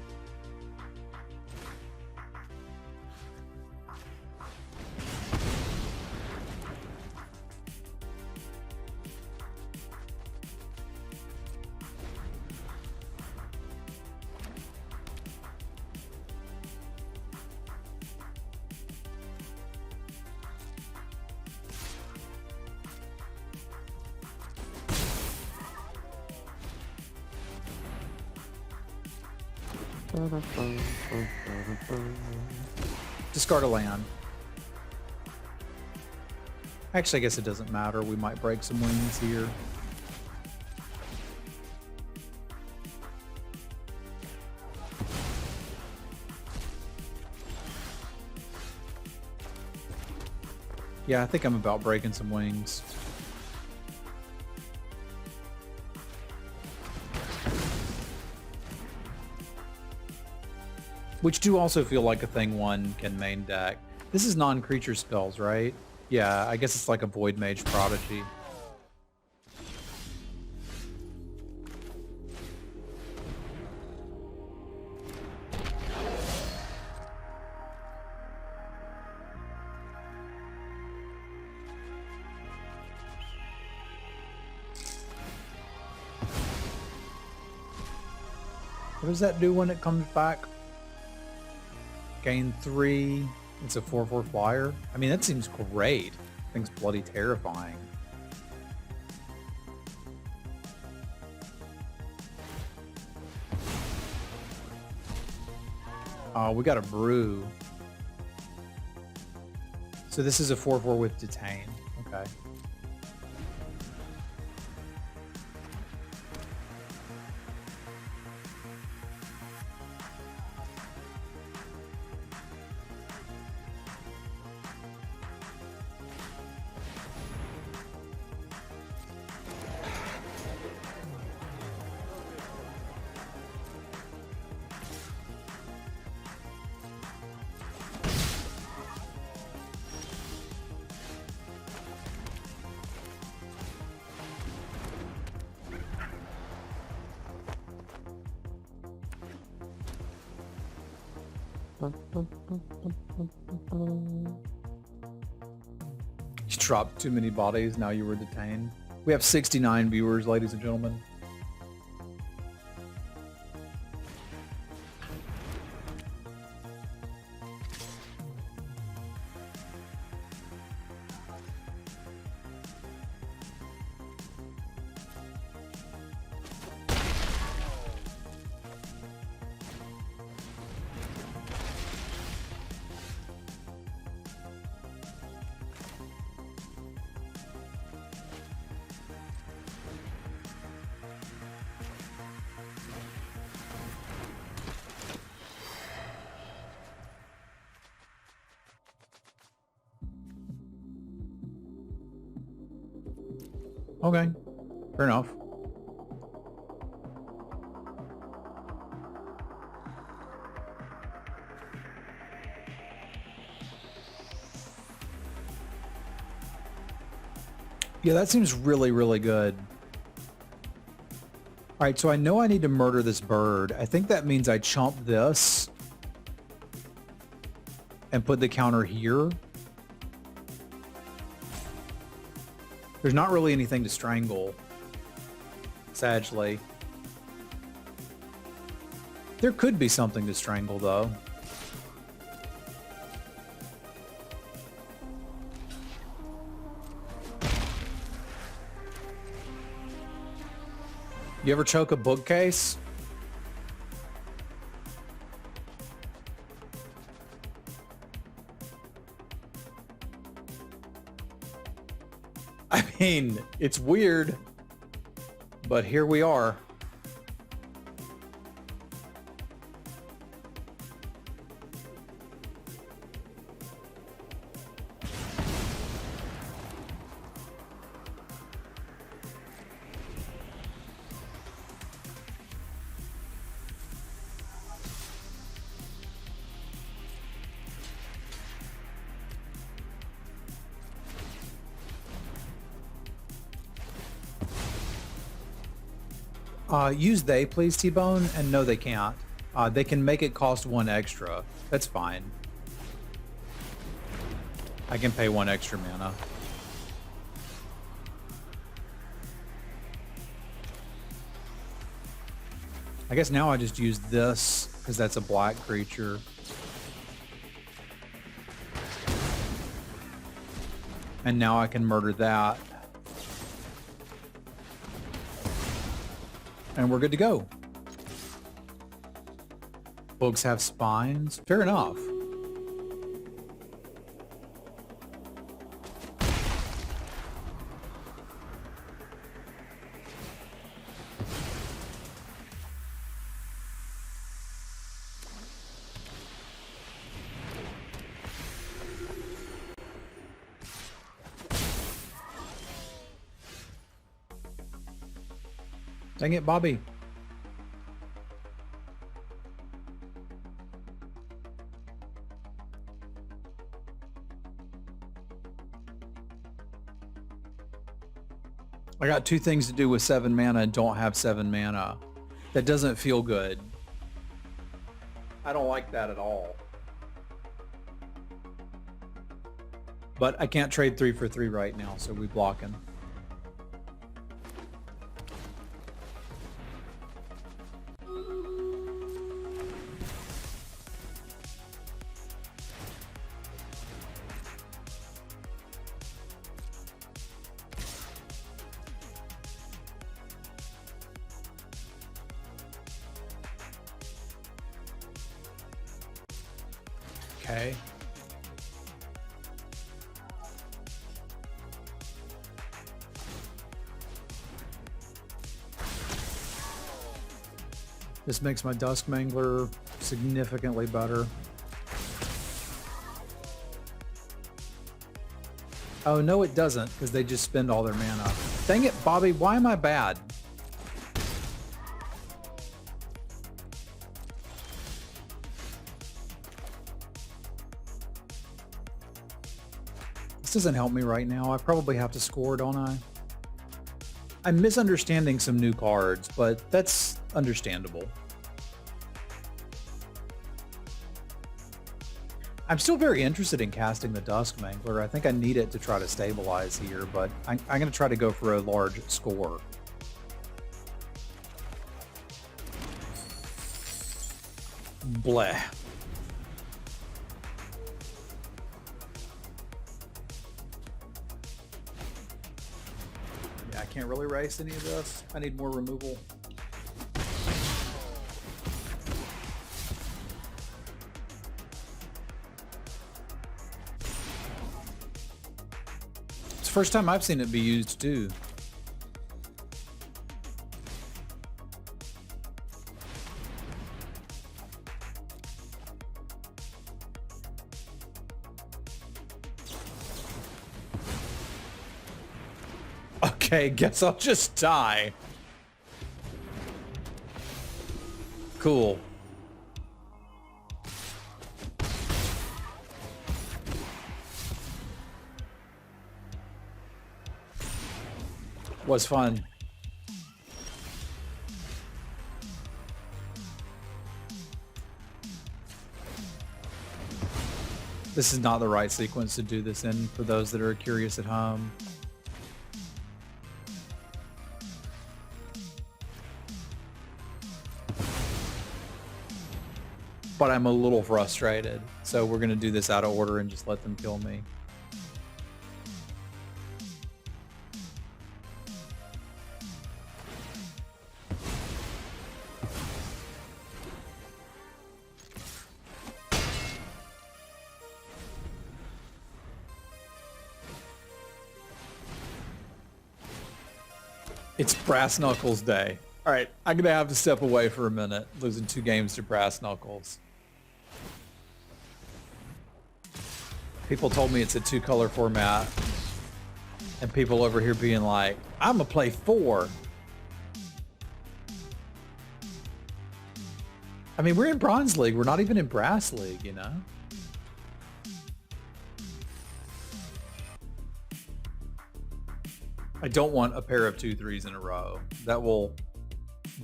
Discard a land. Actually, I guess it doesn't matter. We might break some wings here. Yeah, I think I'm about breaking some wings. Which do also feel like a thing one can main deck. This is non-creature spells, right? Yeah, I guess it's like a Void Mage Prodigy. What does that do when it comes back? Gain 3. It's a 4/4 flyer. I mean, that seems great. That thing's bloody terrifying. We got a brew. So this is a 4/4 with detain. Okay. You dropped too many bodies, now you were detained. We have 69 viewers, ladies and gentlemen. Okay, fair enough. Yeah, that seems really, really good. All right, so I know I need to murder this bird. I think that means I chomp this and put the counter here. There's not really anything to strangle, sadly. There could be something to strangle, though. You ever choke a bookcase? I mean, it's weird, but here we are. Use they, please, T-Bone, and no, they can't. They can make it cost 1 extra. That's fine. I can pay 1 extra mana. I guess now I just use this, because that's a black creature. And now I can murder that. And we're good to go. Books have spines. Fair enough. Dang it, Bobby. I got 2 things to do with 7 mana and don't have 7 mana. That doesn't feel good. I don't like that at all. But I can't trade 3 for 3 right now, so we blocking. Okay. This makes my Dusk Mangler significantly better. Oh, no, it doesn't, because they just spend all their mana. Dang it, Bobby, why am I bad? This doesn't help me right now. I probably have to score, don't I? I'm misunderstanding some new cards, but that's understandable. I'm still very interested in casting the Dusk Mangler. I think I need it to try to stabilize here, but I'm going to try to go for a large score. Bleh. Yeah, I can't really race any of this. I need more removal. It's the first time I've seen it be used too. Okay, guess I'll just die. Cool. Was fun. This is not the right sequence to do this in for those that are curious at home. But I'm a little frustrated, so we're gonna do this out of order and just let them kill me. It's Brass Knuckles Day. All right, I'm gonna have to step away for a minute, losing 2 games to Brass Knuckles. People told me it's a 2-color format, and people over here being like, I'm gonna play 4. I mean, we're in Bronze League. We're not even in Brass League, you know? I don't want a pair of 2-3s in a row. That will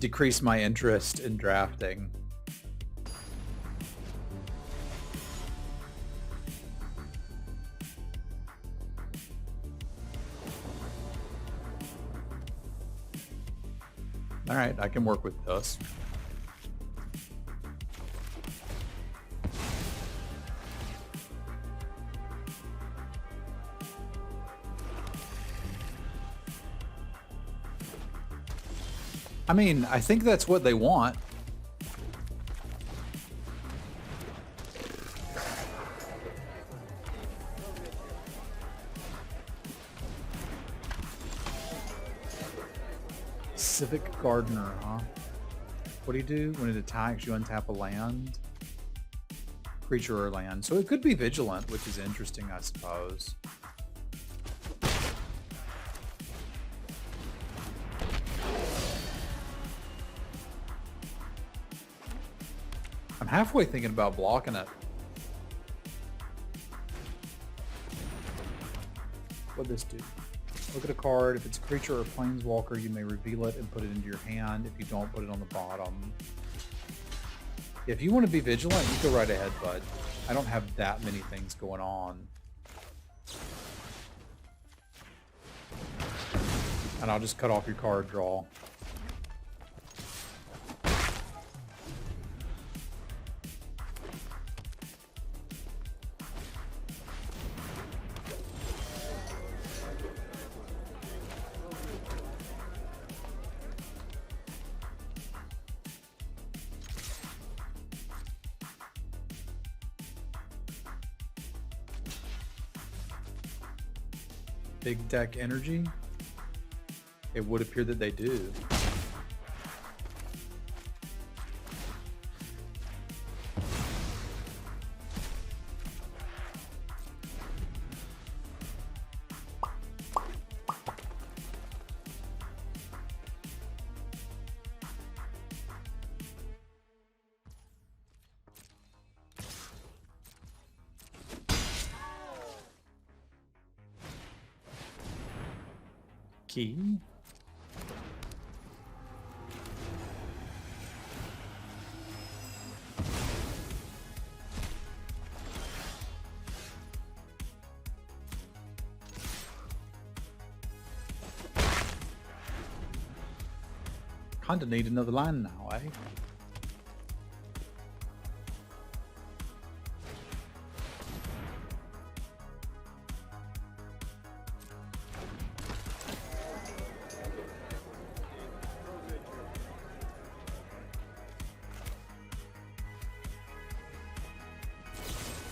decrease my interest in drafting. All right, I can work with this. I mean, I think that's what they want. Civic Gardener, huh? What do you do? When it attacks, you untap a land? Creature or land. So it could be Vigilant, which is interesting, I suppose. I'm halfway thinking about blocking it. What'd this do? Look at a card. If it's a creature or a planeswalker, you may reveal it and put it into your hand. If you don't, put it on the bottom. If you want to be vigilant, you go right ahead, bud. I don't have that many things going on. And I'll just cut off your card draw. Big deck energy? It would appear that they do. Key. Kinda need another land now, eh?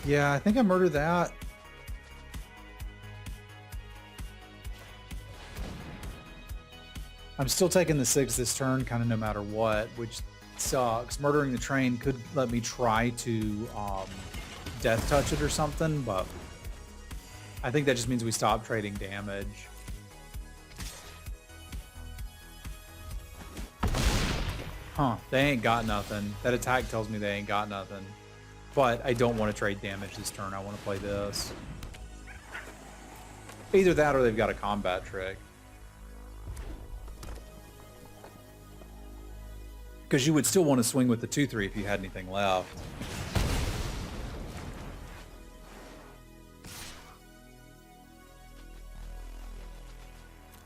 Yeah, I think I murdered that. I'm still taking the 6 this turn, kind of no matter what, which sucks. Murdering the train could let me try to death touch it or something, but I think that just means we stop trading damage. Huh, they ain't got nothing. That attack tells me they ain't got nothing. But I don't want to trade damage this turn. I want to play this. Either that or they've got a combat trick. Because you would still want to swing with the 2-3 if you had anything left.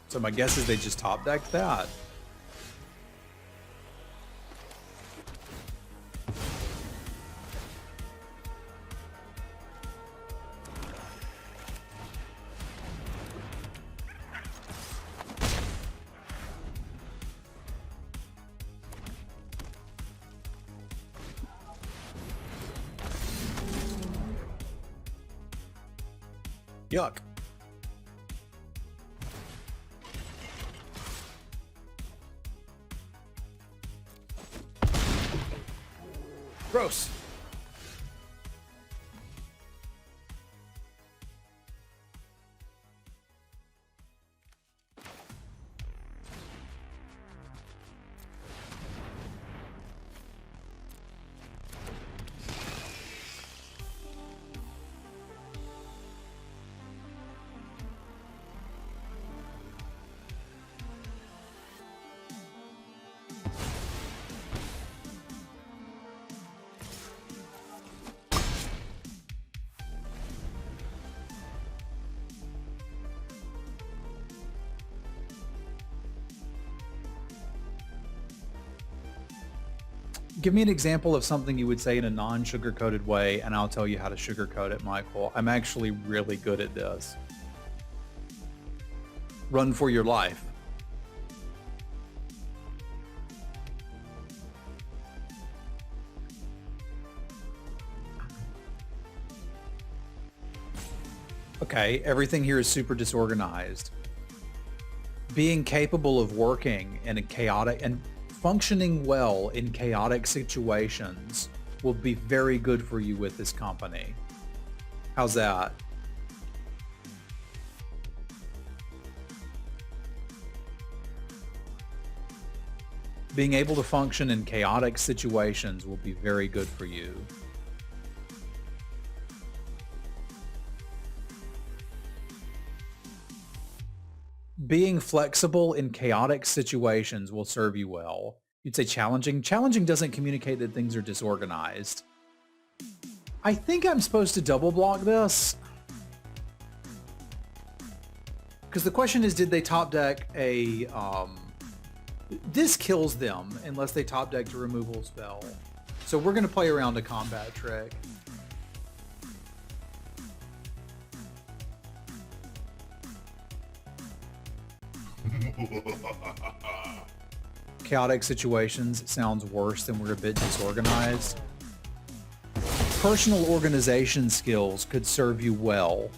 So my guess is they just top decked that. Yuck. Gross. Give me an example of something you would say in a non-sugar-coated way, and I'll tell you how to sugarcoat it, Michael. I'm actually really good at this. Run for your life. Okay, everything here is super disorganized. Being capable of working in a chaotic and functioning well in chaotic situations will be very good for you with this company. How's that? Being able to function in chaotic situations will be very good for you. Being flexible in chaotic situations will serve you well. You'd say challenging. Challenging doesn't communicate that things are disorganized. I think I'm supposed to double block this. Because the question is, did they top deck a... this kills them unless they top decked a removal spell. So we're going to play around a combat trick. Chaotic situations sounds worse than we're a bit disorganized. Personal organization skills could serve you well.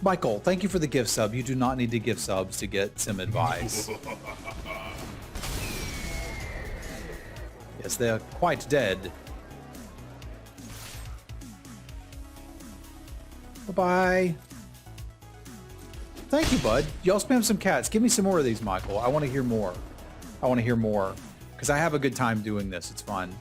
Michael, thank you for the gift sub. You do not need to give subs to get some advice. Yes, they're quite dead. Bye-bye. Thank you, bud. Y'all spam some cats. Give me some more of these, Michael. I want to hear more. I want to hear more. Because I have a good time doing this. It's fun.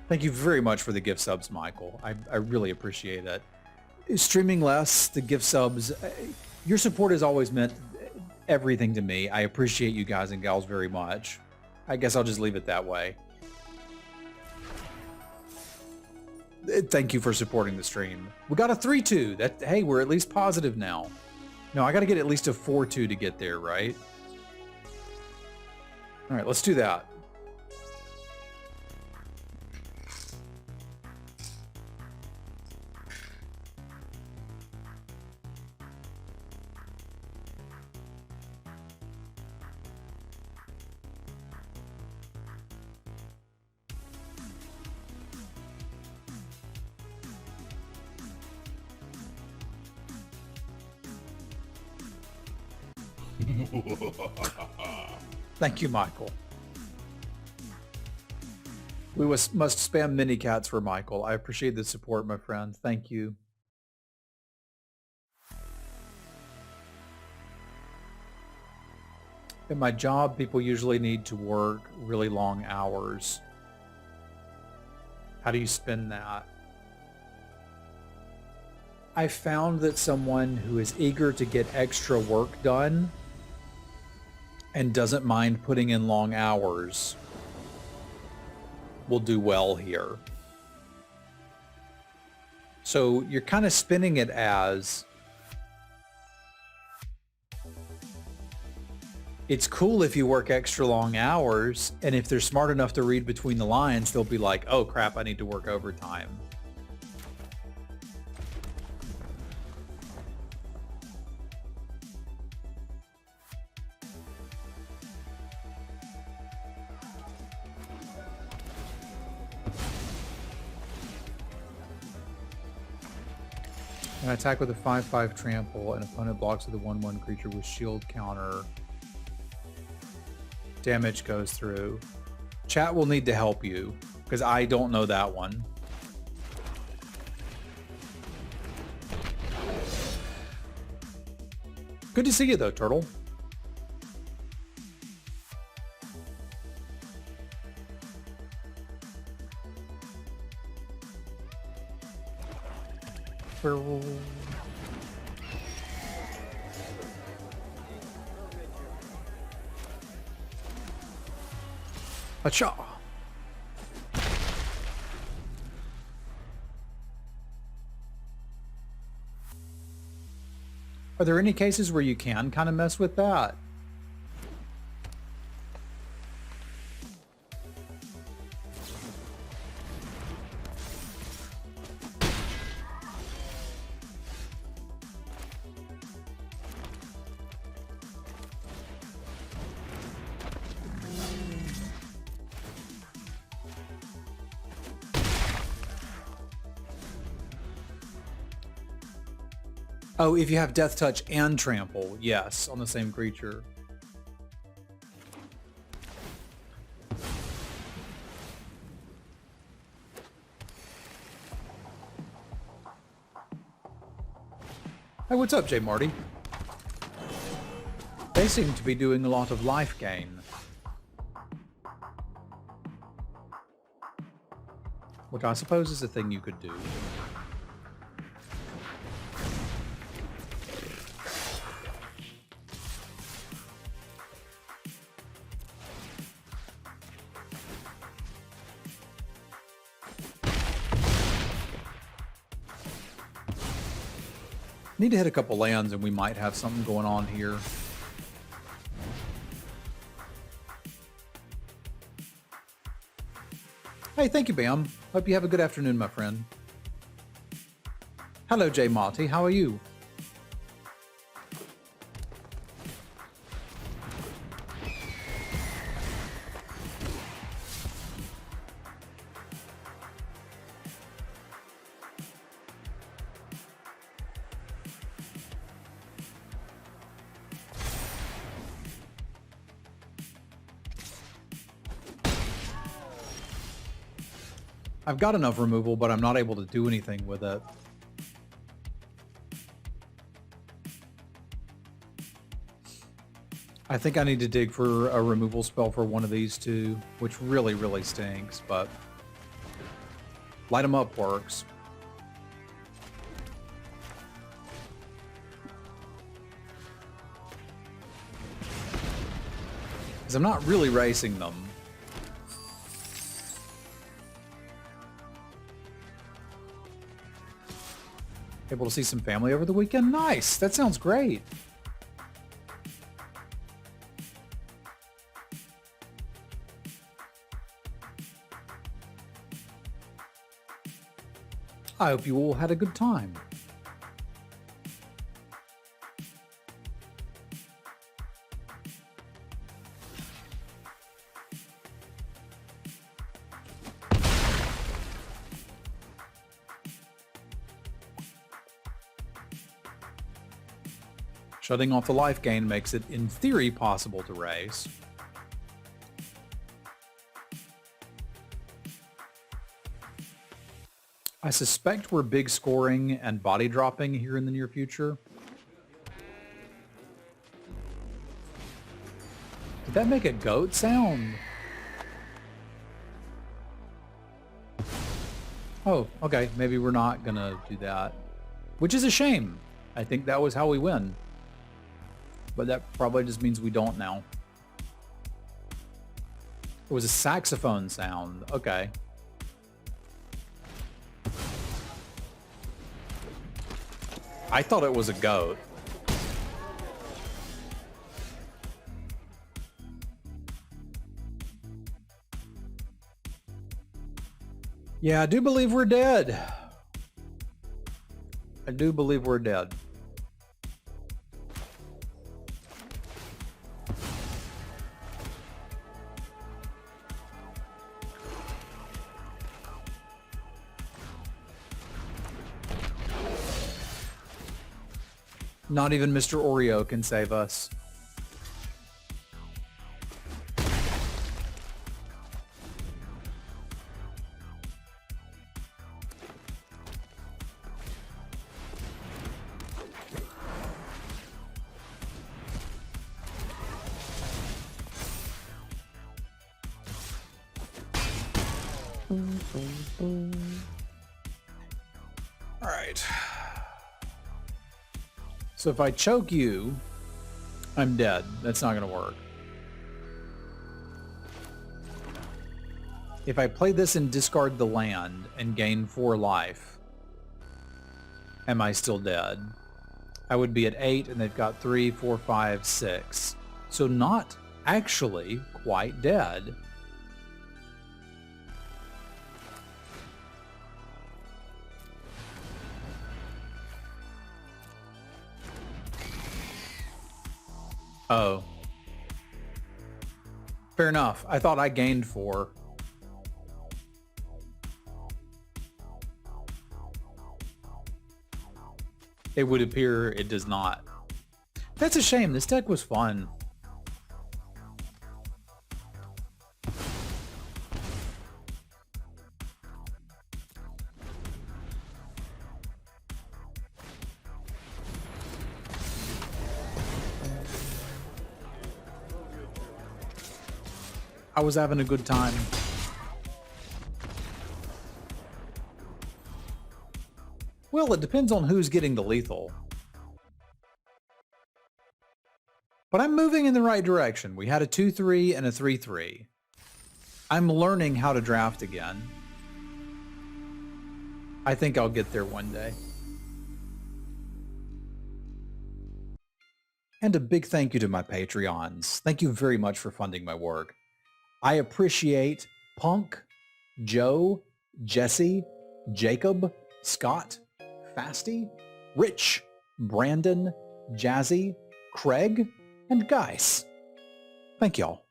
Thank you very much for the gift subs, Michael. I really appreciate it. Streaming less, the gift subs, your support has always meant everything to me. I appreciate you guys and gals very much. I guess I'll just leave it that way. Thank you for supporting the stream. We got a 3-2. Hey, we're at least positive now. No, I got to get at least a 4-2 to get there, right? All right, let's do that. Thank you, Michael. We must spam mini cats for Michael. I appreciate the support, my friend. Thank you. In my job, people usually need to work really long hours. How do you spend that? I found that someone who is eager to get extra work done and doesn't mind putting in long hours will do well here. So you're kind of spinning it as it's cool if you work extra long hours, and if they're smart enough to read between the lines, they'll be like, oh crap, I need to work overtime. An attack with a 5/5 trample, and opponent blocks with a 1/1 creature with shield counter. Damage goes through. Chat will need to help you, because I don't know that one. Good to see you though, Turtle. Acha. Are there any cases where you can kind of mess with that? Oh, if you have Death Touch and Trample, yes, on the same creature. Hey, what's up, J Marty? They seem to be doing a lot of life gain. Which I suppose is a thing you could do. Need to hit a couple lands and we might have something going on here. Hey, thank you, Bam. Hope you have a good afternoon, my friend. Hello, J Marty. How are you? I've got enough removal, but I'm not able to do anything with it. I think I need to dig for a removal spell for one of these two, which really, really stinks, but light them up works. Because I'm not really racing them. Able to see some family over the weekend? Nice. That sounds great. I hope you all had a good time. Shutting off the life gain makes it, in theory, possible to race. I suspect we're big scoring and body dropping here in the near future. Did that make a goat sound? Oh, okay. Maybe we're not gonna do that. Which is a shame. I think that was how we win. But that probably just means we don't now. It was a saxophone sound. Okay. I thought it was a goat. Yeah, I do believe we're dead. I do believe we're dead. Not even Mr. Oreo can save us. All right. So if I choke you, I'm dead. That's not going to work. If I play this and discard the land and gain 4 life, am I still dead? I would be at 8 and they've got 3, 4, 5, 6. So not actually quite dead. Oh. Fair enough. I thought I gained 4. It would appear it does not. That's a shame. This deck was fun. I was having a good time. Well, it depends on who's getting the lethal. But I'm moving in the right direction. We had a 2-3 and a 3-3. I'm learning how to draft again. I think I'll get there one day. And a big thank you to my Patreons. Thank you very much for funding my work. I appreciate Punk, Joe, Jesse, Jacob, Scott, Fasty, Rich, Brandon, Jazzy, Craig, and Geis. Thank y'all.